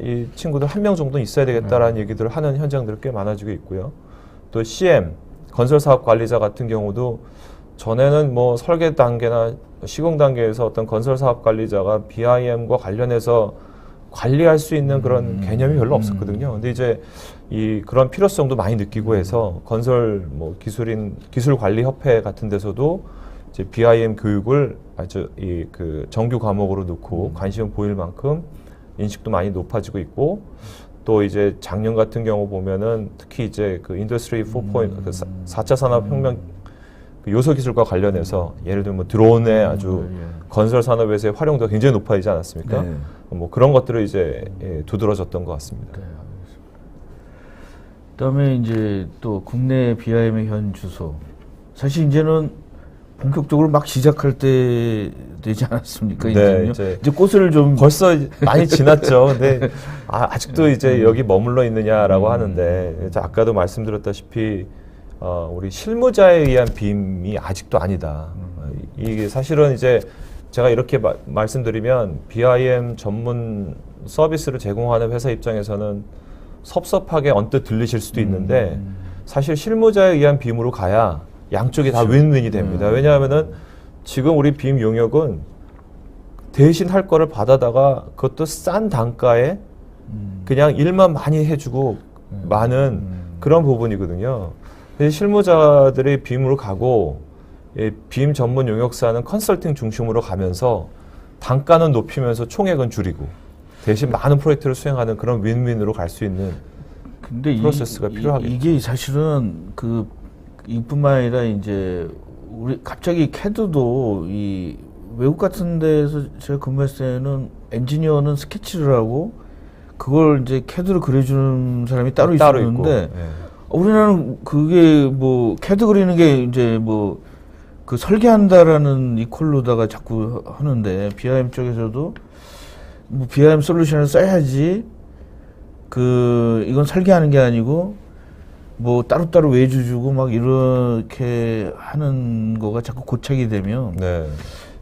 이 친구들 1명 정도 있어야 되겠다라는 얘기들을 하는 현장들이 꽤 많아지고 있고요. 또 CM 건설사업관리자 같은 경우도 전에는 뭐 설계 단계나 시공 단계에서 어떤 건설사업관리자가 BIM과 관련해서 관리할 수 있는 그런 개념이 별로 없었거든요. 근데 이제 그런 필요성도 많이 느끼고 해서 건설 뭐 기술관리협회 같은 데서도 이제 BIM 교육을 아주 그 정규 과목으로 넣고 관심을 보일 만큼 인식도 많이 높아지고 있고, 또 이제 작년 같은 경우 보면은 특히 이제 그 인더스트리 4.0 그 4차 산업혁명 그 요소 기술과 관련해서 예를 들면 뭐 드론의 아주 건설 산업에서의 활용도가 굉장히 높아지지 않았습니까? 뭐 그런 것들을 이제 두드러졌던 것 같습니다. 그다음에 이제 또 국내 BIM의 현 주소. 사실 이제는 본격적으로 막 시작할 때 되지 않았습니까? 이제 꽃을 좀 벌써 많이 지났죠. 근데 아직도 이제 여기 머물러 있느냐라고 하는데 아까도 말씀드렸다시피 우리 실무자에 의한 빔이 아직도 아니다. 이게 사실은 이제 제가 이렇게 말씀드리면 BIM 전문 서비스를 제공하는 회사 입장에서는 섭섭하게 언뜻 들리실 수도 있는데 사실 실무자에 의한 빔으로 가야 양쪽이 다 윈윈이 됩니다. 왜냐하면은 지금 우리 빔 용역은 대신 할 거를 받아다가 그것도 싼 단가에 그냥 일만 많이 해주고 많은 그런 부분이거든요. 실무자들이 빔으로 가고 빔 전문 용역사는 컨설팅 중심으로 가면서 단가는 높이면서 총액은 줄이고 대신 많은 프로젝트를 수행하는 그런 윈윈으로 갈 수 있는 프로세스가 필요하겠죠. 이게 사실은 이뿐만 아니라 이제 우리 갑자기 CAD도 이 외국 같은 데서 제가 근무했을 때는 엔지니어는 스케치를 하고 그걸 이제 CAD로 그려주는 사람이 따로 있었는데 우리나라는 그게 뭐 CAD 그리는 게 이제 뭐 그 설계한다라는 이퀄로다가 자꾸 하는데 BIM 쪽에서도 뭐 BIM 솔루션을 써야지 이건 설계하는 게 아니고 뭐 따로따로 외주 주고 막 이렇게 하는 거가 자꾸 고착이 되면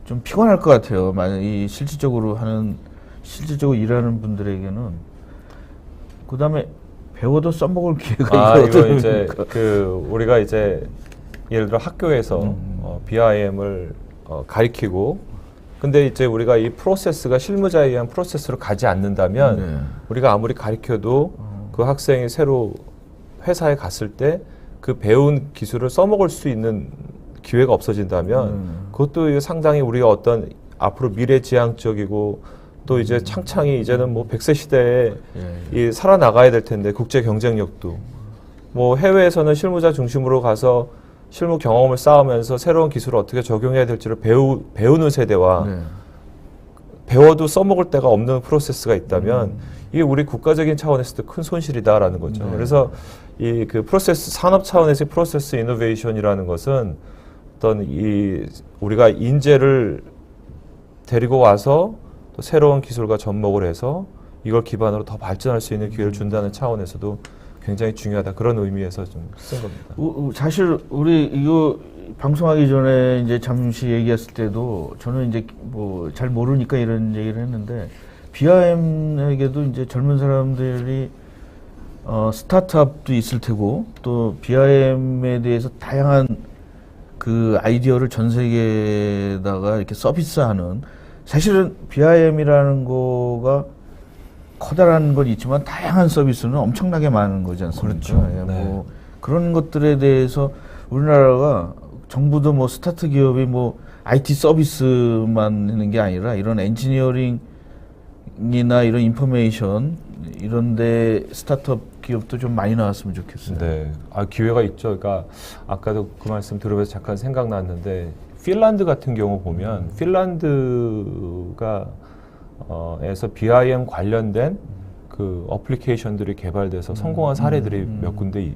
좀 피곤할 것 같아요. 만약 실질적으로 일하는 분들에게는. 그다음에 배워도 써먹을 기회가 이거 이제 우리가 이제 예를 들어 학교에서 BIM을 가리키고 근데 이제 우리가 이 프로세스가 실무자에 의한 프로세스로 가지 않는다면 우리가 아무리 가리켜도 그 학생이 새로 회사에 갔을 때 그 배운 기술을 써먹을 수 있는 기회가 없어진다면 그것도 상당히 우리가 어떤 앞으로 미래지향적이고 또 이제 창창이 이제는 뭐 100세 시대에 이 살아나가야 될 텐데 국제 경쟁력도 뭐 해외에서는 실무자 중심으로 가서 실무 경험을 쌓으면서 새로운 기술을 어떻게 적용해야 될지를 배우는 세대와 배워도 써먹을 데가 없는 프로세스가 있다면 이게 우리 국가적인 차원에서도 큰 손실이다라는 거죠. 그래서 이 그 프로세스 산업 차원에서의 프로세스 이노베이션이라는 것은 어떤 이 우리가 인재를 데리고 와서 또 새로운 기술과 접목을 해서 이걸 기반으로 더 발전할 수 있는 기회를 준다는 차원에서도 굉장히 중요하다 그런 의미에서 좀 쓴 겁니다. 사실 우리 이거 방송하기 전에 이제 잠시 얘기했을 때도 저는 이제 뭐 잘 모르니까 이런 얘기를 했는데 BIM에게도 이제 젊은 사람들이 스타트업도 있을 테고 또 BIM에 대해서 다양한 그 아이디어를 전 세계에다가 이렇게 서비스하는 사실은 BIM이라는 거가 커다란 건 있지만 다양한 서비스는 엄청나게 많은 거지 않습니까? 그렇죠. 예, 뭐 그런 것들에 대해서 우리나라가 정부도 뭐 스타트 기업이 뭐 IT 서비스만 하는 게 아니라 이런 엔지니어링이나 이런 인포메이션 이런데 스타트업 기업도 좀 많이 나왔으면 좋겠어요. 네, 기회가 있죠. 그러니까 아까도 그 말씀 들으면서 잠깐 생각났는데 핀란드 같은 경우 보면 핀란드가 에서 BIM 관련된 그 어플리케이션들이 개발돼서 성공한 사례들이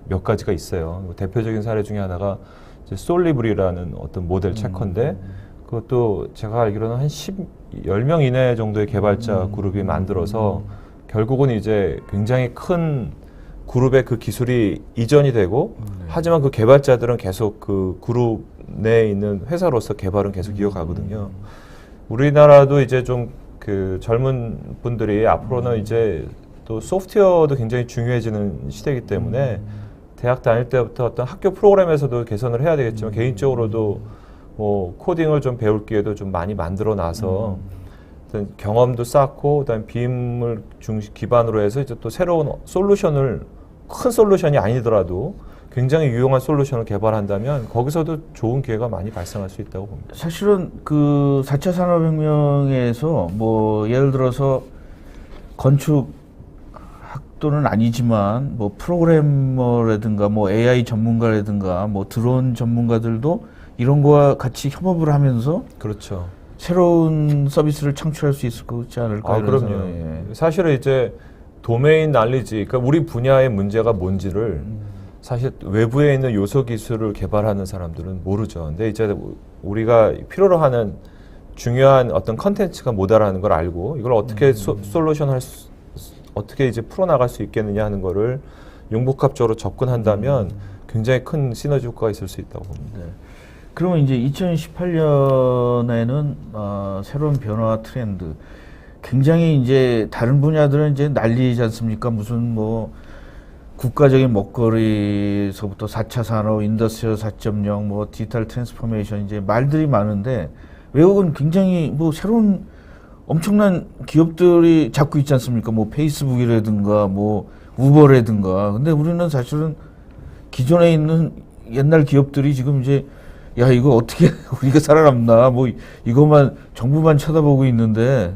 몇 가지가 있어요. 대표적인 사례 중에 하나가 이제 솔리브리라는 어떤 모델 체커인데 그것도 제가 알기로는 한 10명 이내 정도의 개발자 그룹이 만들어서 결국은 이제 굉장히 큰 그룹에 그 기술이 이전이 되고 하지만 그 개발자들은 계속 그 그룹 내에 있는 회사로서 개발은 계속 이어가거든요. 우리나라도 이제 좀 그 젊은 분들이 앞으로는 이제 또 소프트웨어도 굉장히 중요해지는 시대이기 때문에 대학 다닐 때부터 어떤 학교 프로그램에서도 개선을 해야 되겠지만 개인적으로도 뭐 코딩을 좀 배울 기회도 좀 많이 만들어 놔서 어떤 경험도 쌓고 그다음에 빔을 기반으로 해서 이제 또 새로운 솔루션을 큰 솔루션이 아니더라도 굉장히 유용한 솔루션을 개발한다면 거기서도 좋은 기회가 많이 발생할 수 있다고 봅니다. 사실은 그 4차 산업혁명에서 뭐 예를 들어서 건축 학도는 아니지만 뭐 프로그래머라든가 뭐 AI 전문가라든가 뭐 드론 전문가들도 이런 거와 같이 협업을 하면서 그렇죠. 새로운 서비스를 창출할 수 있을 거지 않을까 이런 그럼요. 생각이, 예. 사실은 이제 도메인 날리지, 그러니까 우리 분야의 문제가 뭔지를 사실 외부에 있는 요소 기술을 개발하는 사람들은 모르죠. 근데 이제 우리가 필요로 하는 중요한 어떤 컨텐츠가 뭐다라는 걸 알고 이걸 어떻게 솔루션 어떻게 이제 풀어나갈 수 있겠느냐 하는 거를 융복합적으로 접근한다면 굉장히 큰 시너지 효과가 있을 수 있다고 봅니다. 네. 그러면 이제 2018년에는 새로운 변화와 트렌드 굉장히 이제 다른 분야들은 이제 난리지 않습니까? 무슨 뭐 국가적인 먹거리에서부터 4차 산업, 인더스트리얼 4.0, 뭐 디지털 트랜스포메이션 이제 말들이 많은데 외국은 굉장히 뭐 새로운 엄청난 기업들이 잡고 있지 않습니까? 뭐 페이스북이라든가 뭐 우버라든가. 근데 우리는 사실은 기존에 있는 옛날 기업들이 지금 이제 야 이거 어떻게 우리가 살아남나 뭐 이것만 정부만 쳐다보고 있는데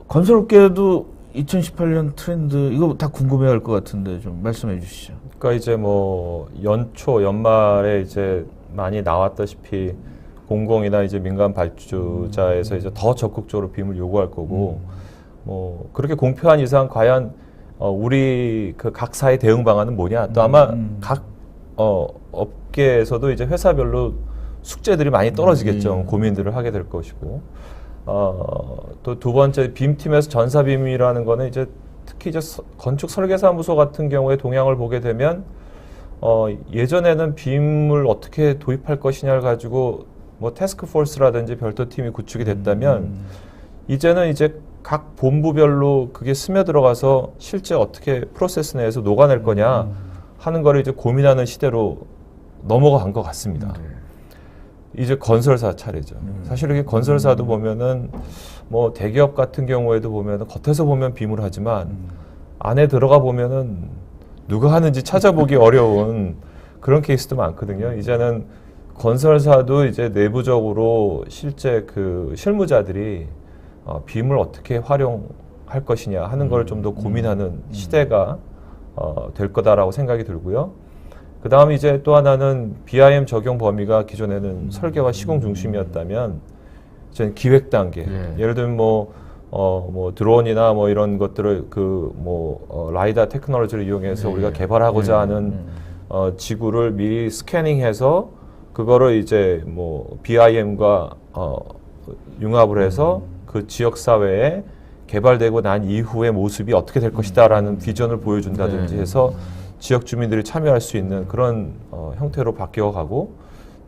건설업계도 2018년 트렌드 이거 다 궁금해할 것 같은데 좀 말씀해 주시죠. 그러니까 이제 뭐 연말에 이제 많이 나왔다시피 공공이나 이제 민간 발주자에서 이제 더 적극적으로 빔을 요구할 거고 뭐 그렇게 공표한 이상 과연 우리 그 각 사의 대응 방안은 뭐냐 또 아마 각 업계에서도 이제 회사별로 숙제들이 많이 떨어지겠죠. 고민들을 하게 될 것이고. 또 두 번째 빔팀에서 전사빔이라는 거는 이제 특히 이제 건축 설계사무소 같은 경우에 동향을 보게 되면 예전에는 빔을 어떻게 도입할 것이냐를 가지고 뭐 태스크포스라든지 별도 팀이 구축이 됐다면 이제는 이제 각 본부별로 그게 스며들어가서 실제 어떻게 프로세스 내에서 녹아낼 거냐 하는 거를 이제 고민하는 시대로 넘어간 것 같습니다. 이제 건설사 차례죠. 사실 이렇게 건설사도 보면은 뭐 대기업 같은 경우에도 보면은 겉에서 보면 비물하지만 안에 들어가 보면은 누가 하는지 찾아보기 어려운 그런 케이스도 많거든요. 이제는 건설사도 이제 내부적으로 실제 그 실무자들이 빔을 어떻게 활용할 것이냐 하는 걸 좀 더 고민하는 시대가 될 거다라고 생각이 들고요. 그 다음에 이제 또 하나는 BIM 적용 범위가 기존에는 설계와 시공 중심이었다면 이제 기획 단계. 예를 들면 뭐 드론이나 뭐 이런 것들을 라이다 테크놀로지를 이용해서 우리가 개발하고자 하는 지구를 미리 스캐닝해서 그거를 이제 뭐 BIM과 융합을 해서 그 지역 사회에 개발되고 난 이후의 모습이 어떻게 될 것이다라는 비전을 보여준다든지 해서 지역 주민들이 참여할 수 있는 그런 형태로 바뀌어가고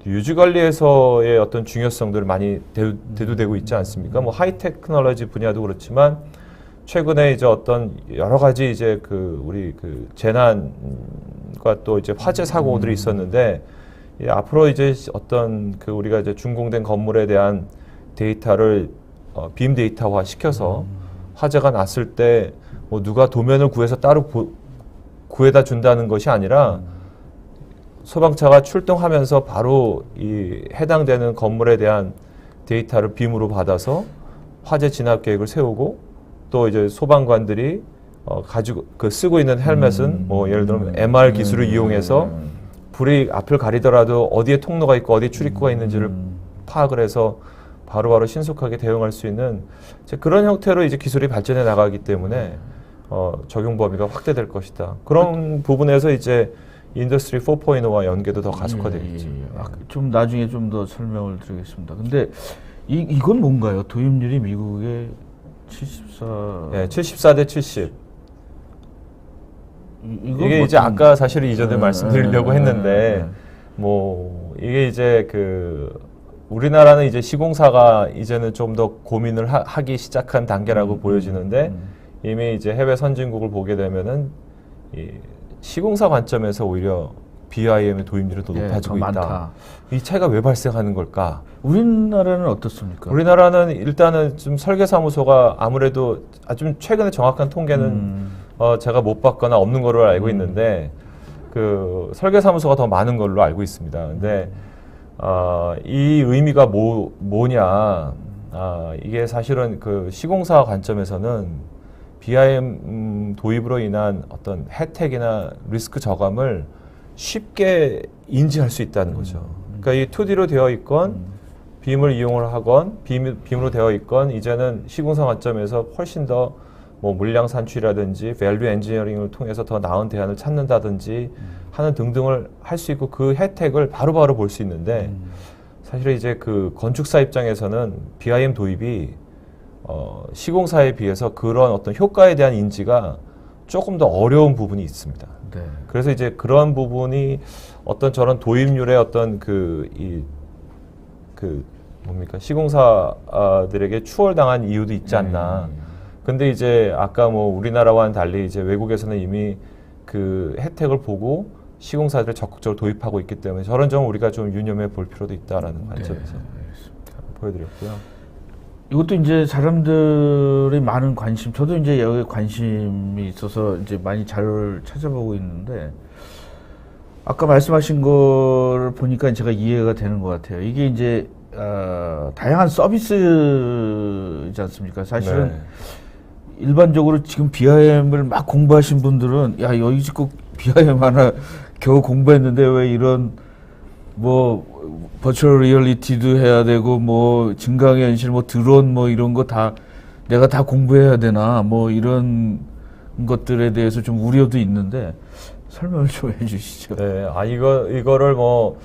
유지관리에서의 어떤 중요성들을 많이 대두되고 있지 않습니까? 뭐 하이테크놀로지 분야도 그렇지만 최근에 이제 어떤 여러 가지 이제 우리 재난과 또 이제 화재 사고들이 있었는데 앞으로 이제 어떤 우리가 이제 준공된 건물에 대한 데이터를 빔 데이터화 시켜서 화재가 났을 때 뭐 누가 도면을 구해서 따로 구해다 준다는 것이 아니라 소방차가 출동하면서 바로 이 해당되는 건물에 대한 데이터를 빔으로 받아서 화재 진압 계획을 세우고 또 이제 소방관들이 가지고 쓰고 있는 헬멧은 뭐 예를 들면 MR 기술을 이용해서 불이 앞을 가리더라도 어디에 통로가 있고 어디에 출입구가 있는지를 파악을 해서 바로바로 신속하게 대응할 수 있는 그런 형태로 이제 기술이 발전해 나가기 때문에 적용 범위가 확대될 것이다. 그런 부분에서 이제 인더스트리 4.0와 연계도 더 가속화되겠죠. 좀 나중에 좀 더 설명을 드리겠습니다. 근데 이건 뭔가요? 도입률이 미국의 74. 네, 74대 70. 이게 이제 아까 사실 이전에 말씀드리려고 했는데 뭐 이게 이제 우리나라는 이제 시공사가 이제는 좀 더 고민을 하기 시작한 단계라고 보여지는데 이미 이제 해외 선진국을 보게 되면은 이 시공사 관점에서 오히려 BIM의 도입률이 더 높아지고 있다. 많다. 이 차이가 왜 발생하는 걸까? 우리나라는 어떻습니까? 우리나라는 일단은 좀 설계사무소가 아무래도 좀 최근에 정확한 통계는 제가 못 봤거나 없는 걸로 알고 있는데 설계사무소가 더 많은 걸로 알고 있습니다. 근데 이 의미가 뭐냐? 이게 사실은 시공사 관점에서는 BIM 도입으로 인한 어떤 혜택이나 리스크 저감을 쉽게 인지할 수 있다는 거죠. 그러니까 이 2D로 되어 있건 빔을 이용을 하건 빔으로 되어 있건 이제는 시공사 관점에서 훨씬 더 뭐 물량 산출이라든지 밸류 엔지니어링을 통해서 더 나은 대안을 찾는다든지 하는 등등을 할 수 있고 그 혜택을 바로바로 볼 수 있는데 사실 이제 건축사 입장에서는 BIM 도입이 시공사에 비해서 그런 어떤 효과에 대한 인지가 조금 더 어려운 부분이 있습니다. 네. 그래서 이제 그런 부분이 어떤 저런 도입률의 어떤 뭡니까 시공사들에게 추월당한 이유도 있지 않나. 근데 이제 아까 뭐 우리나라와는 달리 이제 외국에서는 이미 그 혜택을 보고 시공사들을 적극적으로 도입하고 있기 때문에 저런 점을 우리가 좀 유념해 볼 필요도 있다라는 관점에서 보여드렸고요. 이것도 이제 사람들의 많은 관심, 저도 이제 여기에 관심이 있어서 이제 많이 자료를 찾아보고 있는데 아까 말씀하신 거를 보니까 제가 이해가 되는 것 같아요. 이게 이제 다양한 서비스이지 않습니까? 사실은 네. 일반적으로 지금 BIM을 막 공부하신 분들은 야 여기 꼭 BIM 하나 겨우 공부했는데 왜 이런 뭐 버추얼 리얼리티도 해야 되고 뭐 증강현실 뭐 드론 뭐 이런 거 다 내가 다 공부해야 되나 뭐 이런 것들에 대해서 좀 우려도 있는데 설명을 좀 해주시죠. 네, 이거를 뭐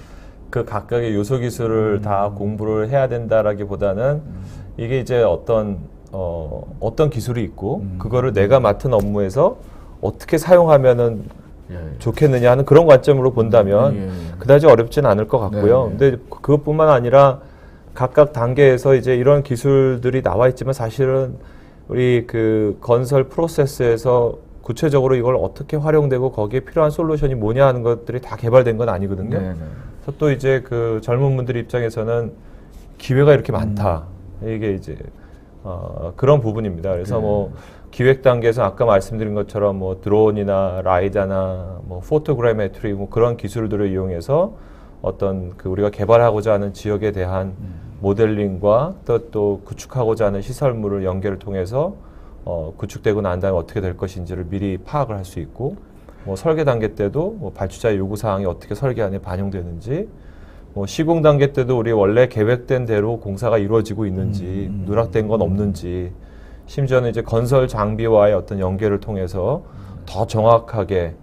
각각의 요소 기술을 다 공부를 해야 된다라기보다는 이게 이제 어떤 기술이 있고 그거를 내가 맡은 업무에서 어떻게 사용하면은 좋겠느냐 하는 그런 관점으로 본다면 그다지 어렵지는 않을 것 같고요. 근데 그것뿐만 아니라 각각 단계에서 이제 이런 기술들이 나와 있지만 사실은 우리 건설 프로세스에서 구체적으로 이걸 어떻게 활용되고 거기에 필요한 솔루션이 뭐냐 하는 것들이 다 개발된 건 아니거든요. 네네. 그래서 또 이제 그 젊은 분들 입장에서는 기회가 이렇게 많다. 이게 이제 그런 부분입니다. 그래서 네. 뭐 기획 단계에서 아까 말씀드린 것처럼 뭐 드론이나 라이다나 뭐 포토그래메트리 뭐 그런 기술들을 이용해서 어떤 그 우리가 개발하고자 하는 지역에 대한 모델링과 또 구축하고자 하는 시설물을 연계를 통해서 구축되고 난 다음에 어떻게 될 것인지를 미리 파악을 할 수 있고 뭐 설계 단계 때도 뭐 발주자의 요구 사항이 어떻게 설계 안에 반영되는지 뭐 시공 단계 때도 우리 원래 계획된 대로 공사가 이루어지고 있는지 누락된 건 없는지 심지어는 이제 건설 장비와의 어떤 연계를 통해서 더 정확하게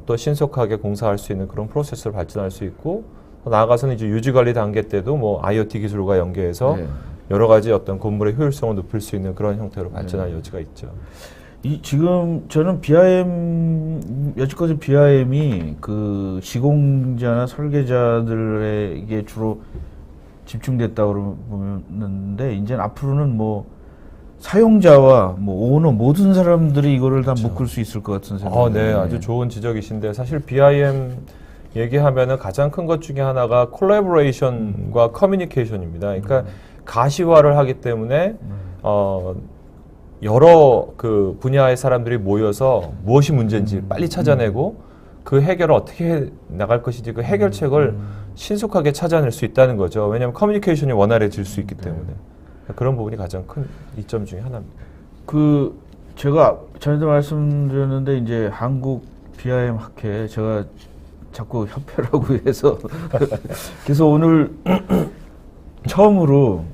또 신속하게 공사할 수 있는 그런 프로세스를 발전할 수 있고 나아가서는 이제 유지관리 단계 때도 뭐 IoT 기술과 연계해서 네. 여러 가지 어떤 건물의 효율성을 높일 수 있는 그런 형태로 발전할 여지가 있죠. 지금 저는 BIM 여지까지 BIM이 그 시공자나 설계자들에게 주로 집중됐다고 보는데 이제 앞으로는 뭐 사용자와 뭐 오너 모든 사람들이 이거를 다 묶을 수 있을 것 같은 생각이. 네, 아주 좋은 지적이신데 사실 BIM 얘기하면은 가장 큰 것 중에 하나가 콜라보레이션과 커뮤니케이션입니다. 그러니까 가시화를 하기 때문에 여러 그 분야의 사람들이 모여서 무엇이 문제인지 빨리 찾아내고 그 해결을 어떻게 해 나갈 것인지 그 해결책을 신속하게 찾아낼 수 있다는 거죠. 왜냐하면 커뮤니케이션이 원활해질 수 있기 때문에 그런 부분이 가장 큰 이점 중에 하나입니다. 그 제가 전에도 말씀드렸는데 이제 한국 BIM 학회 제가 자꾸 협회라고 해서 그래서 오늘 처음으로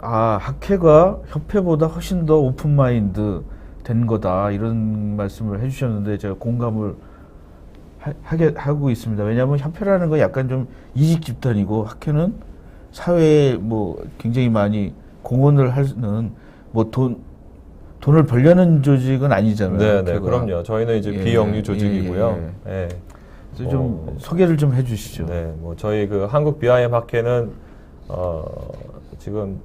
학회가 협회보다 훨씬 더 오픈 마인드 된 거다 이런 말씀을 해주셨는데 제가 공감을 하고 있습니다. 왜냐하면 협회라는 건 약간 좀 이직 집단이고 학회는 사회에 뭐 굉장히 많이 공헌을 하는 뭐 돈을 벌려는 조직은 아니잖아요. 네, 그럼요. 저희는 이제 비영리 조직이고요. 예. 그래서 좀 소개를 좀 해주시죠. 네, 뭐 저희 그 한국 BIM 학회는 지금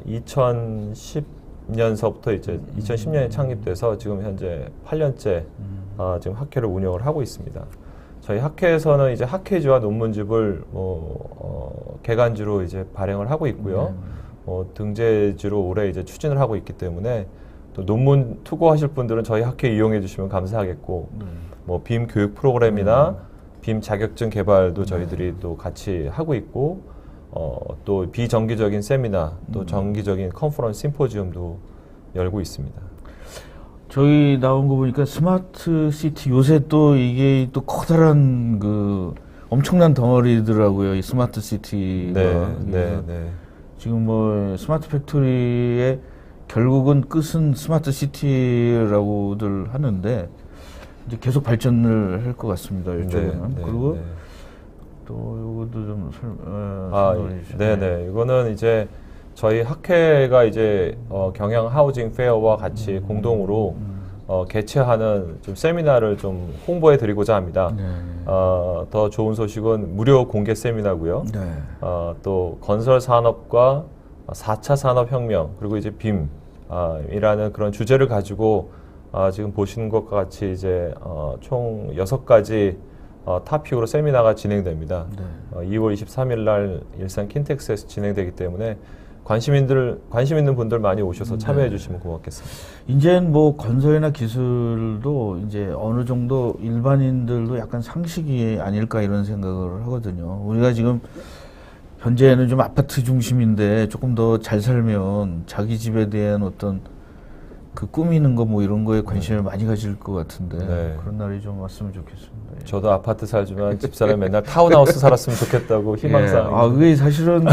2010년서부터 이제 2010년에 창립돼서 지금 현재 8년째 지금 학회를 운영을 하고 있습니다. 저희 학회에서는 이제 학회지와 논문집을 개간지로 이제 발행을 하고 있고요. 등재지로 올해 이제 추진을 하고 있기 때문에 또 논문 투고하실 분들은 저희 학회 이용해 주시면 감사하겠고, 뭐 빔 교육 프로그램이나 빔 자격증 개발도 저희들이 또 같이 하고 있고, 또 비정기적인 세미나, 또 정기적인 컨퍼런스 심포지움도 열고 있습니다. 저희 나온 거 보니까 스마트 시티 요새 또 이게 또 커다란 그 엄청난 덩어리더라고요. 이 스마트 시티가. 네. 지금 뭐 스마트 팩토리의 결국은 끝은 스마트 시티라고들 하는데 이제 계속 발전을 할 것 같습니다. 이쪽은. 그리고 또 이것도 좀 설명해 주시죠. 네네. 이거는 이제 저희 학회가 이제 경양 하우징 페어와 같이 공동으로 개최하는 좀 세미나를 좀 홍보해 드리고자 합니다. 더 좋은 소식은 무료 공개 세미나고요. 또 건설 산업과 4차 산업혁명 그리고 이제 빔이라는 그런 주제를 가지고 지금 보시는 것과 같이 이제 총 6가지 타픽으로 세미나가 진행됩니다. 2월 23일 날 일산 킨텍스에서 진행되기 때문에 관심 있는 분들 많이 오셔서 참여해 주시면 고맙겠습니다. 이제는 뭐 건설이나 기술도 이제 어느 정도 일반인들도 약간 상식이 아닐까 이런 생각을 하거든요. 우리가 지금 현재는 좀 아파트 중심인데 조금 더 잘 살면 자기 집에 대한 어떤 그 꾸미는 거 뭐 이런 거에 관심을 많이 가질 것 같은데 그런 날이 좀 왔으면 좋겠습니다. 저도 아파트 살지만 집사람이 맨날 타운하우스 살았으면 좋겠다고 희망사항. 그게 사실은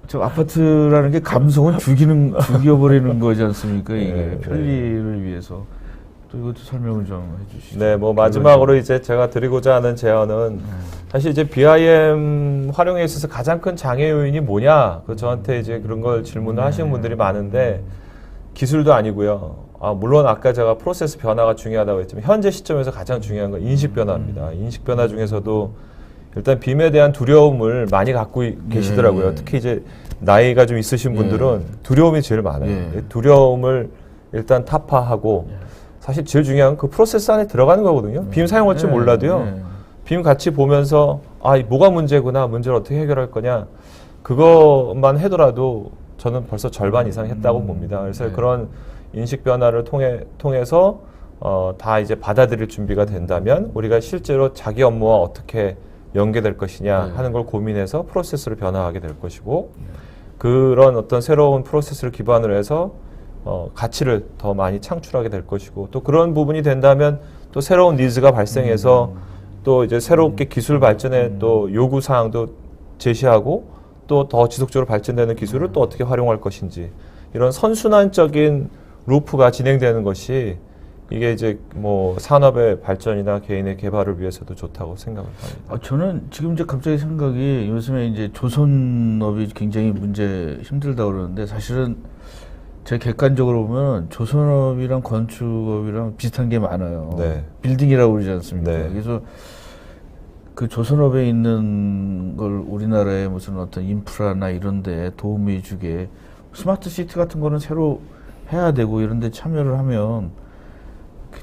저 아파트라는 게 감성은 죽여버리는 거지 않습니까? 이게 편리를 위해서. 또 이것도 설명을 좀 해주시죠. 네, 뭐 마지막으로 이제 제가 드리고자 하는 제안은 사실 이제 BIM 활용에 있어서 가장 큰 장애 요인이 뭐냐? 저한테 이제 그런 걸 질문을 하시는 분들이 많은데 기술도 아니고요. 물론 아까 제가 프로세스 변화가 중요하다고 했지만 현재 시점에서 가장 중요한 건 인식 변화입니다. 인식 변화 중에서도 일단 빔에 대한 두려움을 많이 갖고 계시더라고요. 특히 이제 나이가 좀 있으신 분들은 두려움이 제일 많아요. 두려움을 일단 타파하고 사실 제일 중요한 그 프로세스 안에 들어가는 거거든요. 빔 사용할 줄 몰라도요. 빔 같이 보면서 뭐가 문제구나, 문제를 어떻게 해결할 거냐, 그것만 해더라도 저는 벌써 절반 이상 했다고 봅니다. 그래서 그런 인식 변화를 통해서 다 이제 받아들일 준비가 된다면 우리가 실제로 자기 업무와 어떻게 연계될 것이냐 하는 걸 고민해서 프로세스를 변화하게 될 것이고, 그런 어떤 새로운 프로세스를 기반으로 해서 가치를 더 많이 창출하게 될 것이고, 또 그런 부분이 된다면 또 새로운 니즈가 발생해서 또 이제 새롭게 기술 발전의 또 요구 사항도 제시하고, 또 더 지속적으로 발전되는 기술을 또 어떻게 활용할 것인지, 이런 선순환적인 루프가 진행되는 것이 이게 이제 뭐 산업의 발전이나 개인의 개발을 위해서도 좋다고 생각을 합니다. 저는 지금 이제 갑자기 생각이, 요즘에 이제 조선업이 굉장히 문제 힘들다 그러는데, 사실은 제 객관적으로 보면 조선업이랑 건축업이랑 비슷한 게 많아요. 네. 빌딩이라고 그러지 않습니까? 네. 그래서 그 조선업에 있는 걸 우리나라의 무슨 어떤 인프라나 이런 데 도움이 주게, 스마트 시티 같은 거는 새로 해야 되고 이런 데 참여를 하면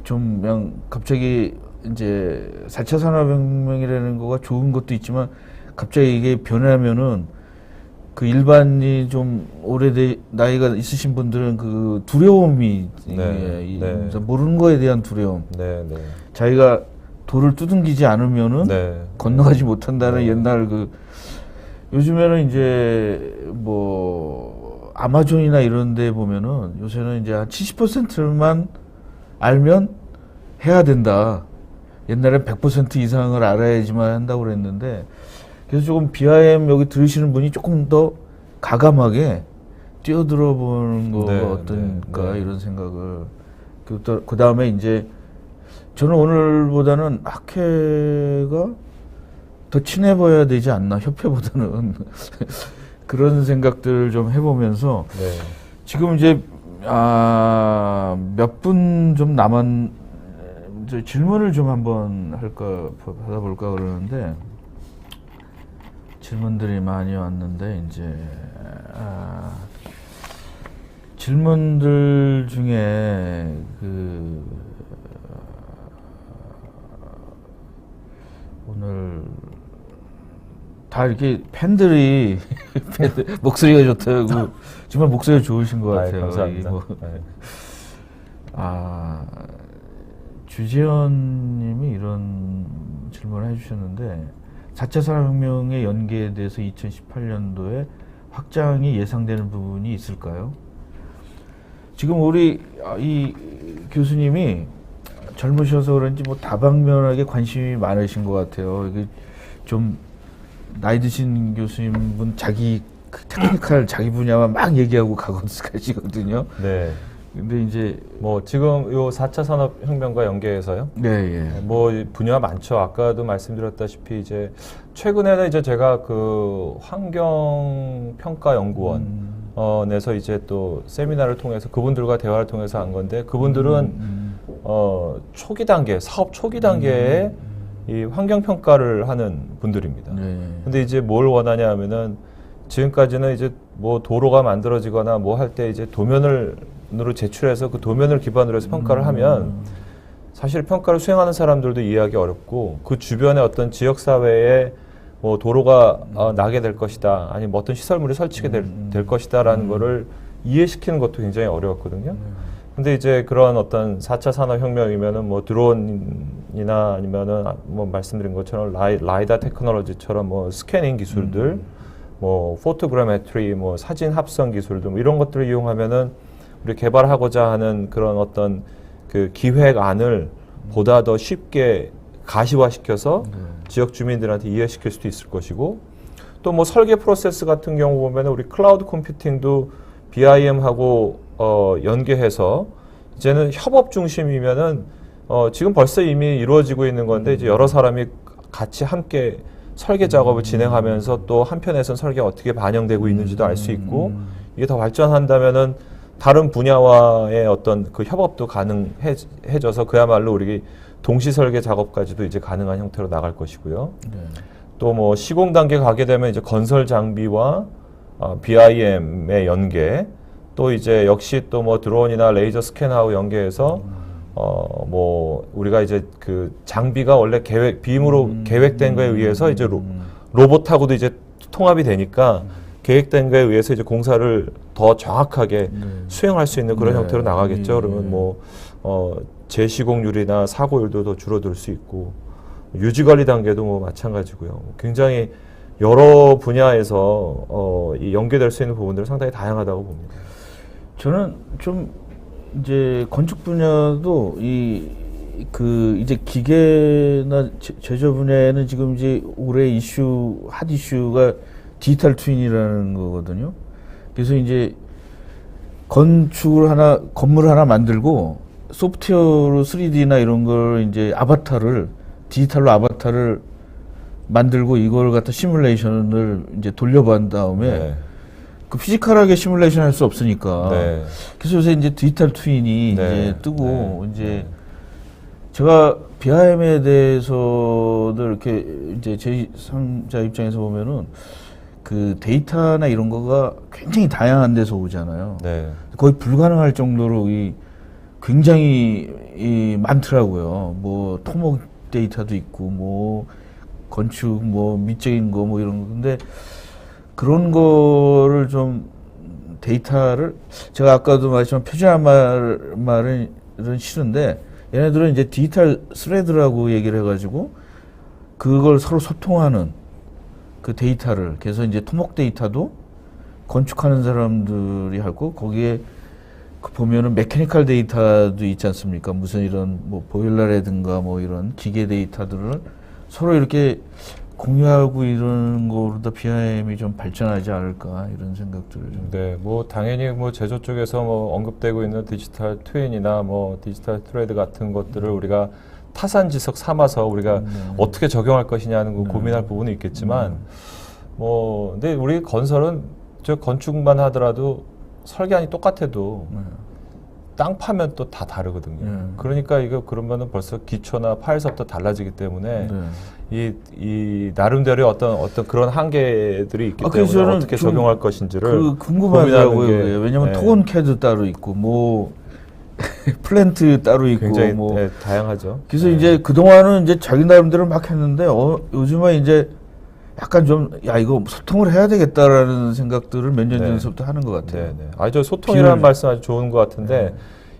좀 그냥 갑자기 이제 4차 산업혁명이라는 거가 좋은 것도 있지만, 갑자기 이게 변하면은 그 일반이 좀 나이가 있으신 분들은 그 두려움이, 모르는 거에 대한 두려움, 자기가 돌을 두둥기지 않으면은 건너가지 못한다는 옛날 요즘에는 이제 뭐 아마존이나 이런 데 보면은 요새는 이제 한 70%만 알면 해야 된다. 옛날엔 100% 이상을 알아야지만 한다고 그랬는데, 그래서 조금 BIM 여기 들으시는 분이 조금 더 가감하게 뛰어들어 보는 거가 어떤가 이런 생각을. 그 다음에 이제 저는 오늘보다는 학회가 더 친해 보여야 되지 않나, 협회보다는. 그런 생각들을 좀 해보면서 지금 이제 몇 분 좀 이제 질문을 좀 한번 받아볼까 그러는데, 질문들이 많이 왔는데, 이제 질문들 중에 오늘 다 이렇게 팬들이 목소리가 좋다고, 정말 목소리가 좋으신 것 같아요. 감사합니다. 주재현님이 이런 질문을 해주셨는데, 4차 산업혁명의 연계에 대해서 2018년도에 확장이 예상되는 부분이 있을까요? 지금 우리 이 교수님이 젊으셔서 그런지 뭐 다방면하게 관심이 많으신 것 같아요. 이게 좀 나이 드신 교수님분 자기 테크니컬 자기 분야만 막 얘기하고 가시거든요. 네. 근데 이제 뭐 지금 요 4차 산업혁명과 연계해서요. 뭐 분야 많죠. 아까도 말씀드렸다시피 이제 최근에는 이제 제가 그 환경평가연구원에서 이제 또 세미나를 통해서 그분들과 대화를 통해서 한 건데, 그분들은 초기 단계, 사업 초기 단계에 이 환경평가를 하는 분들입니다. 근데 이제 뭘 원하냐 하면은, 지금까지는 이제 뭐 도로가 만들어지거나 뭐 할 때 이제 도면으로 제출해서 그 도면을 기반으로 해서 평가를 하면, 사실 평가를 수행하는 사람들도 이해하기 어렵고, 그 주변에 어떤 지역사회에 뭐 도로가 나게 될 것이다, 아니면 어떤 시설물이 설치게 될 것이다라는 거를 이해시키는 것도 굉장히 어려웠거든요. 근데 이제 그런 어떤 4차 산업혁명이면은 뭐 드론이나 아니면은 뭐 말씀드린 것처럼 라이다 테크놀로지처럼 뭐 스캐닝 기술들, 뭐 포토그래메트리, 뭐 사진 합성 기술들, 뭐 이런 것들을 이용하면은 우리 개발하고자 하는 그런 어떤 그 기획안을 보다 더 쉽게 가시화시켜서 지역 주민들한테 이해시킬 수도 있을 것이고, 또 뭐 설계 프로세스 같은 경우 보면은 우리 클라우드 컴퓨팅도 BIM하고 연계해서 이제는 협업 중심이면은 지금 벌써 이미 이루어지고 있는 건데, 이제 여러 사람이 같이 함께 설계 작업을 진행하면서 또 한편에선 설계가 어떻게 반영되고 있는지도 알 수 있고, 이게 더 발전한다면은 다른 분야와의 어떤 그 협업도 가능해져서 그야말로 우리 동시 설계 작업까지도 이제 가능한 형태로 나갈 것이고요. 또 뭐 시공 단계 가게 되면 이제 건설 장비와 BIM의 연계, 또 이제 역시 또 뭐 드론이나 레이저 스캐너하고 연계해서 뭐 우리가 이제 그 장비가 원래 빔으로 계획된 거에 의해서 이제 로봇하고도 이제 통합이 되니까 계획된 거에 의해서 이제 공사를 더 정확하게 수행할 수 있는 그런 형태로 나가겠죠. 그러면 뭐 재시공률이나 사고율도 더 줄어들 수 있고 유지 관리 단계도 뭐 마찬가지고요. 굉장히 여러 분야에서 이 연계될 수 있는 부분들은 상당히 다양하다고 봅니다. 저는 좀 이제 건축 분야도 이제 기계나 제조 분야에는 지금 이제 올해 핫 이슈가 디지털 트윈이라는 거거든요. 그래서 이제 건물을 하나 만들고 소프트웨어로 3D나 이런 걸 이제 디지털로 아바타를 만들고 이걸 갖다 시뮬레이션을 이제 돌려본 다음에 그 피지컬하게 시뮬레이션 할 수 없으니까. 그래서 요새 이제 디지털 트윈이 이제 뜨고 이제 제가 BIM에 대해서도 이렇게 이제 제3자 입장에서 보면은 그 데이터나 이런 거가 굉장히 다양한 데서 오잖아요. 거의 불가능할 정도로 굉장히 많더라고요. 뭐 토목 데이터도 있고 뭐 건축 뭐 미적인 거 뭐 이런 거. 근데 그런 거를 좀 데이터를 제가 아까도 말했지만 표준한 말은 싫은데 얘네들은 이제 디지털 스레드라고 얘기를 해가지고 그걸 서로 소통하는 그 데이터를 그래서 이제 토목 데이터도 건축하는 사람들이 하고 거기에 그 보면은 메케니컬 데이터도 있지 않습니까? 무슨 이런 뭐 보일러라든가 뭐 이런 기계 데이터들을 서로 이렇게 공유하고 이런 거로도 BIM이 좀 발전하지 않을까 이런 생각들을 좀. 뭐 당연히 뭐 제조 쪽에서 뭐 언급되고 있는 디지털 트윈이나 뭐 디지털 트레이드 같은 것들을 우리가 타산지석 삼아서 우리가 어떻게 적용할 것이냐는 거 고민할 부분은 있겠지만 뭐 근데 우리 건설은 저 건축만 하더라도 설계안이 똑같아도 땅 파면 또 다 다르거든요. 그러니까 이거 그러면은 벌써 기초나 파에서부터 달라지기 때문에 이 나름대로의 어떤 그런 한계들이 있기 때문에 어떻게 적용할 것인지를 궁금하더라고요. 왜냐하면 토건 캐드 따로 있고 뭐 플랜트 따로 있고 굉장히 뭐 다양하죠. 그래서 이제 그 동안은 이제 자기 나름대로 막 했는데 요즘은 이제 약간 좀 이거 소통을 해야 되겠다라는 생각들을 몇 년 전부터 하는 것 같아요. 저 소통이라는 말씀 아주 좋은 것 같은데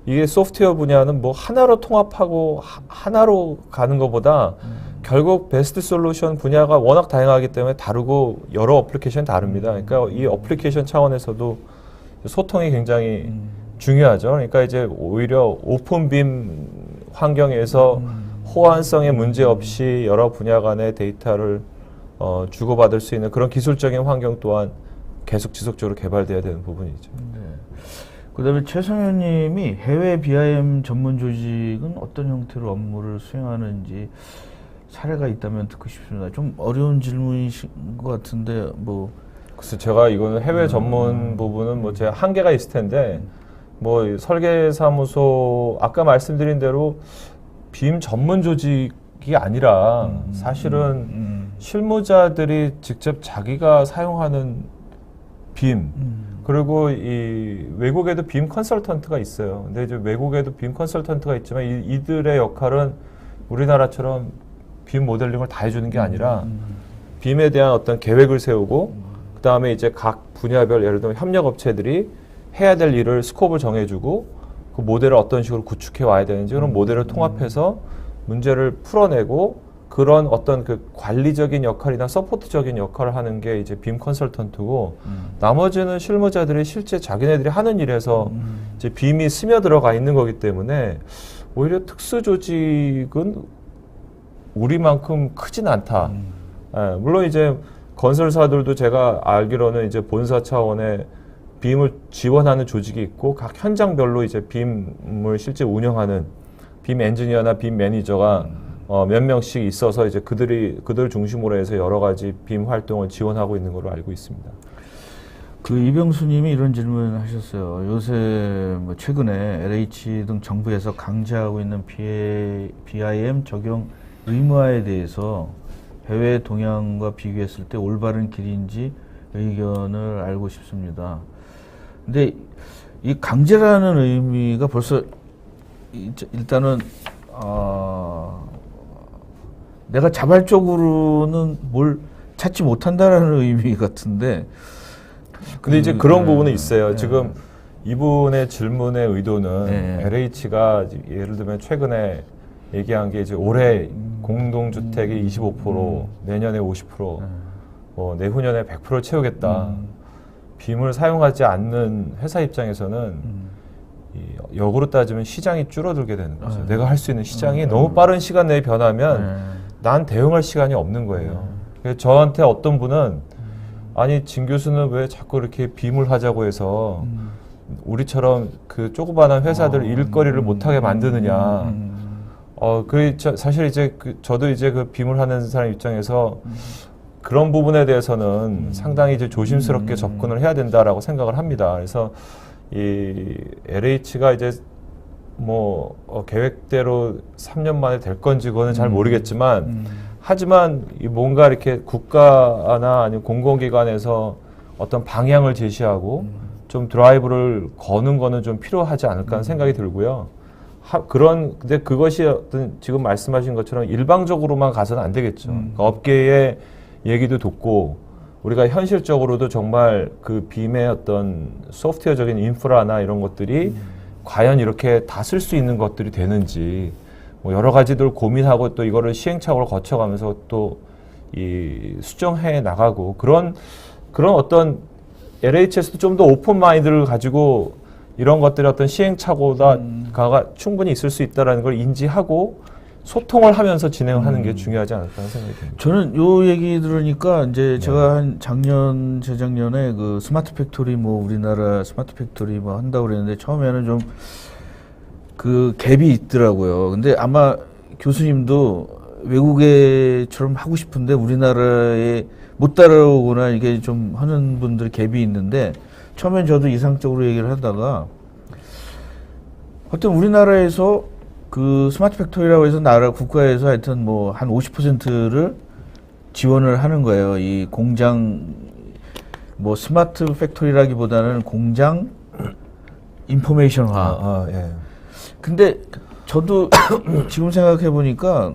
이게 소프트웨어 분야는 뭐 하나로 통합하고 하나로 가는 것보다 결국 베스트 솔루션 분야가 워낙 다양하기 때문에 다르고 여러 어플리케이션이 다릅니다. 그러니까 이 어플리케이션 차원에서도 소통이 굉장히 중요하죠. 그러니까 이제 오히려 오픈빔 환경에서 호환성에 문제 없이 여러 분야 간의 데이터를 주고받을 수 있는 그런 기술적인 환경 또한 계속 지속적으로 개발돼야 되는 부분이죠. 그다음에 최성현 님이 해외 BIM 전문 조직은 어떤 형태로 업무를 수행하는지 사례가 있다면 듣고 싶습니다. 좀 어려운 질문이신 것 같은데 뭐. 글쎄 제가 이거는 해외 전문 부분은 뭐 제가 한계가 있을 텐데 뭐 설계사무소 아까 말씀드린 대로 빔 전문 조직이 아니라 사실은 실무자들이 직접 자기가 사용하는 빔 그리고 이 외국에도 빔 컨설턴트가 있어요. 근데 이제 외국에도 빔 컨설턴트가 있지만 이들의 역할은 우리나라처럼 빔 모델링을 다 해주는 게 아니라 빔에 대한 어떤 계획을 세우고 그 다음에 이제 각 분야별 예를 들면 협력업체들이 해야 될 일을 스코프를 정해주고 그 모델을 어떤 식으로 구축해 와야 되는지 그런 모델을 통합해서 문제를 풀어내고 그런 어떤 그 관리적인 역할이나 서포트적인 역할을 하는 게 이제 빔 컨설턴트고 나머지는 실무자들이 실제 자기네들이 하는 일에서 이제 빔이 스며들어가 있는 거기 때문에 오히려 특수 조직은 우리만큼 크진 않다. 물론 이제 건설사들도 제가 알기로는 이제 본사 차원의 빔을 지원하는 조직이 있고 각 현장별로 이제 빔을 실제 운영하는 빔 엔지니어나 빔 매니저가 몇 명씩 있어서 이제 그들 중심으로 해서 여러 가지 빔 활동을 지원하고 있는 걸로 알고 있습니다. 그 이병수님이 이런 질문을 하셨어요. 요새 뭐 최근에 LH 등 정부에서 강제하고 있는 BIM 적용 의무화에 대해서 해외 동향과 비교했을 때 올바른 길인지 의견을 알고 싶습니다. 근데 이 강제라는 의미가 벌써 일단은 내가 자발적으로는 뭘 찾지 못한다라는 의미 같은데. 근데 이제 그런 부분은 있어요. 네. 지금 이분의 질문의 의도는 네. LH가 예를 들면 최근에 얘기한 게 이제 올해 공동주택이 25%, 내년에 50%, 내후년에 100% 채우겠다. 빔을 사용하지 않는 회사 입장에서는 역으로 따지면 시장이 줄어들게 되는 거죠. 내가 할 수 있는 시장이 너무 빠른 시간 내에 변하면 난 대응할 시간이 없는 거예요. 그래서 저한테 어떤 분은 아니 진 교수는 왜 자꾸 이렇게 빔을 하자고 해서 우리처럼 그 조그마한 회사들 일거리를 못하게 만드느냐. 사실 이제 저도 이제 그 빔을 하는 사람 입장에서 그런 부분에 대해서는 상당히 이제 조심스럽게 접근을 해야 된다라고 생각을 합니다. 그래서 이 LH가 이제 뭐 계획대로 3년 만에 될 건지 그거는 잘 모르겠지만 하지만 뭔가 이렇게 국가나 아니면 공공기관에서 어떤 방향을 제시하고 좀 드라이브를 거는 거는 좀 필요하지 않을까 하는 생각이 들고요. 근데 그것이 어떤 지금 말씀하신 것처럼 일방적으로만 가서는 안 되겠죠. 그러니까 업계의 얘기도 듣고 우리가 현실적으로도 정말 그 빔의 어떤 소프트웨어적인 인프라나 이런 것들이 과연 이렇게 다 쓸 수 있는 것들이 되는지 뭐 여러 가지들 고민하고 또 이거를 시행착오를 거쳐가면서 또 이 수정해 나가고 그런 어떤 LH에서도 좀 더 오픈 마인드를 가지고 이런 것들의 어떤 시행착오가 충분히 있을 수 있다는 걸 인지하고 소통을 하면서 진행을 하는 게 중요하지 않을까 하는 생각이 듭니다. 저는 요 얘기 들으니까 이제 제가 한 재작년에 그 스마트 팩토리 뭐 우리나라 스마트 팩토리 뭐 한다고 그랬는데 처음에는 좀 그 갭이 있더라고요. 근데 아마 교수님도 외국에처럼 하고 싶은데 우리나라에 못 따라오거나 이게 좀 하는 분들 갭이 있는데 처음엔 저도 이상적으로 얘기를 하다가 하여튼 우리나라에서 그 스마트 팩토리라고 해서 국가에서 하여튼 뭐 한 50%를 지원을 하는 거예요. 이 공장 뭐 스마트 팩토리라기보다는 공장 인포메이션화. 예. 근데 저도 지금 생각해 보니까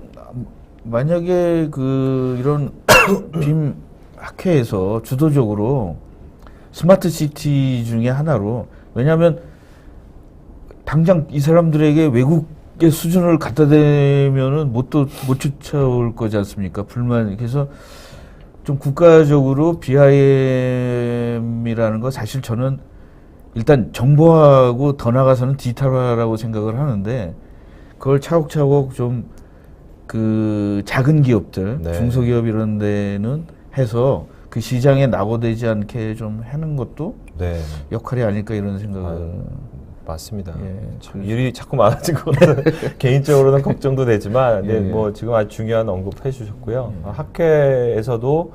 만약에 그 이런 빔 학회에서 주도적으로 스마트 시티 중에 하나로 왜냐하면 당장 이 사람들에게 외국의 수준을 갖다 대면은 못 쫓아올 거지 않습니까? 불만. 그래서 좀 국가적으로 BIM이라는 거 사실 저는 일단 정보하고 더 나가서는 디지털화라고 생각을 하는데 그걸 차곡차곡 좀 그 작은 기업들, 네. 중소기업 이런 데는 해서 그 시장에 낙오되지 않게 좀 하는 것도 네. 역할이 아닐까 이런 생각을. 맞습니다. 예, 참 일이 자꾸 많아진 거는 개인적으로는 걱정도 되지만 예, 뭐 지금 아주 중요한 언급해 주셨고요. 학회에서도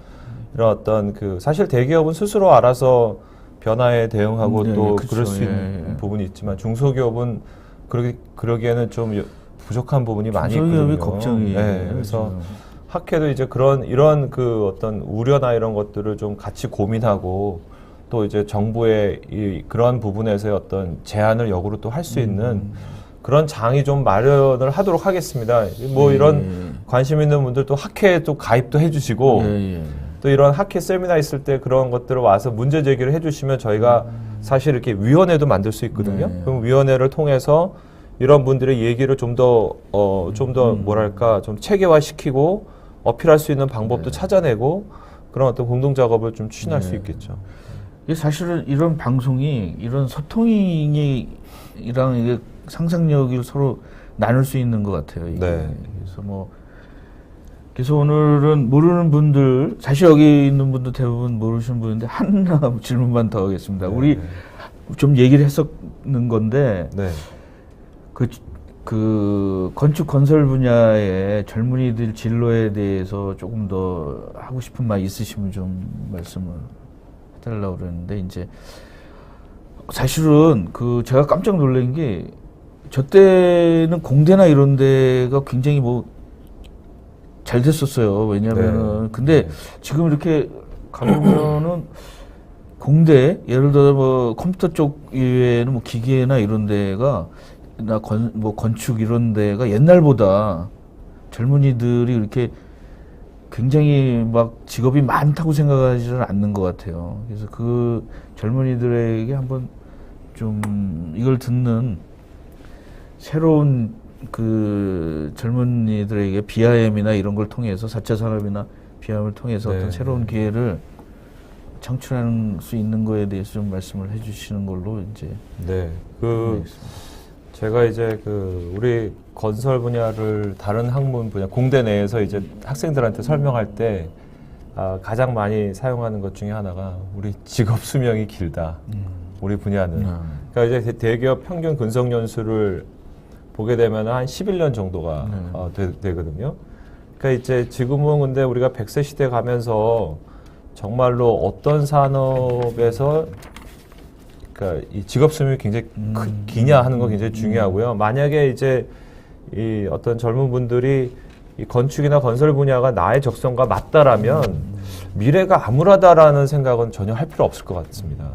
이런 어떤 사실 대기업은 스스로 알아서 변화에 대응하고 또 그쵸. 그럴 수 있는 부분이 있지만 중소기업은 그러기에는 좀 부족한 부분이 많이 있거든요. 중소기업이 걱정이에요. 네, 그래서 학회도 이제 이런 그 어떤 우려나 이런 것들을 좀 같이 고민하고 또 이제 정부의 그런 부분에서의 어떤 제안을 역으로 또 할 수 있는 그런 장이 좀 마련을 하도록 하겠습니다. 뭐 이런 관심 있는 분들 또 학회에 또 가입도 해주시고 또 이런 학회 세미나 있을 때 그런 것들을 와서 문제 제기를 해주시면 저희가 사실 이렇게 위원회도 만들 수 있거든요. 그럼 위원회를 통해서 이런 분들의 얘기를 좀 더 뭐랄까 좀 체계화시키고 어필할 수 있는 방법도 찾아내고 그런 어떤 공동 작업을 좀 추진할 수 있겠죠. 사실은 이런 방송이 이런 소통이랑 이게 상상력을 서로 나눌 수 있는 것 같아요. 이게. 네. 그래서 오늘은 모르는 분들 사실 여기 있는 분도 대부분 모르시는 분인데 하나 질문만 더 하겠습니다. 우리 좀 얘기를 했었는 건데 네. 그 건축 건설 분야의 젊은이들 진로에 대해서 조금 더 하고 싶은 말 있으시면 좀 말씀을 해달라고 그러는데 이제 사실은 제가 깜짝 놀란 게 저 때는 공대나 이런 데가 굉장히 잘 됐었어요. 왜냐면은 근데 지금 이렇게 가보면은 공대 예를 들어 컴퓨터 쪽 이외에는 기계나 이런 데가 뭐 건축 이런 데가 옛날보다 젊은이들이 이렇게 굉장히 막 직업이 많다고 생각하지는 않는 것 같아요. 그래서 그 젊은이들에게 한번 좀 이걸 듣는 새로운 그 젊은이들에게 BIM이나 이런 걸 통해서 4차 산업이나 BIM을 통해서 네. 어떤 새로운 기회를 창출할 수 있는 거에 대해서 좀 말씀을 해주시는 걸로 이제 네, 알겠습니다. 제가 이제 우리 건설 분야를 다른 학문 분야 공대 내에서 이제 학생들한테 설명할 때 가장 많이 사용하는 것 중에 하나가 우리 직업 수명이 길다. 우리 분야는. 그러니까 이제 대기업 평균 근속 연수를 보게 되면 한 11년 정도가 되거든요. 그러니까 이제 지금은 근데 우리가 100세 시대 가면서 정말로 어떤 산업에서 그러니까 이 직업 수명이 굉장히 기냐 하는 거 굉장히 중요하고요. 만약에 이제 이 어떤 젊은 분들이 이 건축이나 건설 분야가 나의 적성과 맞다라면 미래가 암울하다라는 생각은 전혀 할 필요 없을 것 같습니다.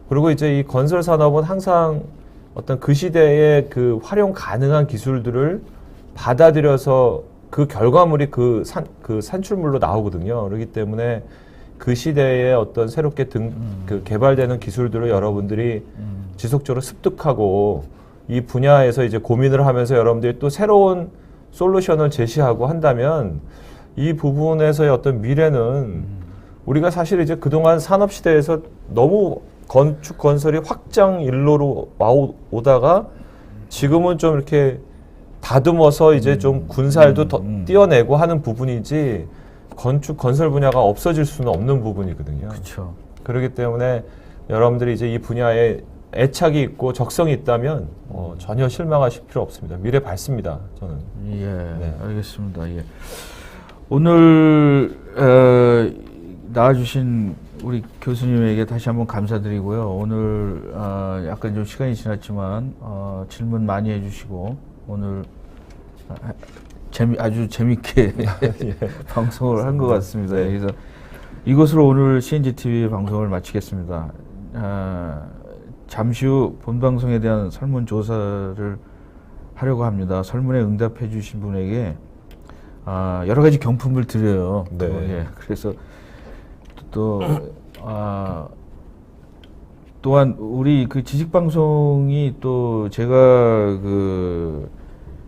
그리고 이제 이 건설 산업은 항상 어떤 그 시대의 그 활용 가능한 기술들을 받아들여서 그 결과물이 그 산출물로 나오거든요. 그렇기 때문에 그 시대에 어떤 새롭게 그 개발되는 기술들을 여러분들이 지속적으로 습득하고 이 분야에서 이제 고민을 하면서 여러분들이 또 새로운 솔루션을 제시하고 한다면 이 부분에서의 어떤 미래는 우리가 사실 이제 그동안 산업 시대에서 너무 건축 건설이 확장 일로로 오다가 지금은 좀 이렇게 다듬어서 이제 좀 군살도 더 띄어내고 하는 부분이지 건축 건설 분야가 없어질 수는 없는 부분이거든요. 그렇죠. 그렇기 때문에 여러분들이 이제 이 분야에 애착이 있고 적성이 있다면 전혀 실망하실 필요 없습니다. 미래 밝습니다. 저는. 예, 네. 알겠습니다. 예. 오늘 나와주신 우리 교수님에게 다시 한번 감사드리고요. 오늘 약간 좀 시간이 지났지만 질문 많이 해주시고 오늘 아주 재밌게 방송을 한 것 같습니다. 네. 그래서 이것으로 오늘 CNG TV 방송을 마치겠습니다. 잠시 후 본 방송에 대한 설문조사를 하려고 합니다. 설문에 응답해 주신 분에게 여러 가지 경품을 드려요. 네. 예, 그래서 또한 우리 그 지식방송이 또 제가 그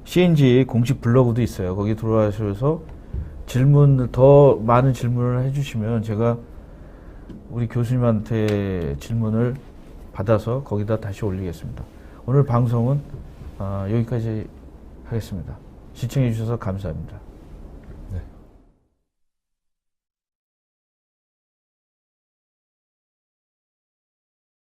CNG 공식 블로그도 있어요. 거기 들어가셔서 더 많은 질문을 해주시면 제가 우리 교수님한테 질문을 받아서 거기다 다시 올리겠습니다. 오늘 방송은 여기까지 하겠습니다. 시청해 주셔서 감사합니다.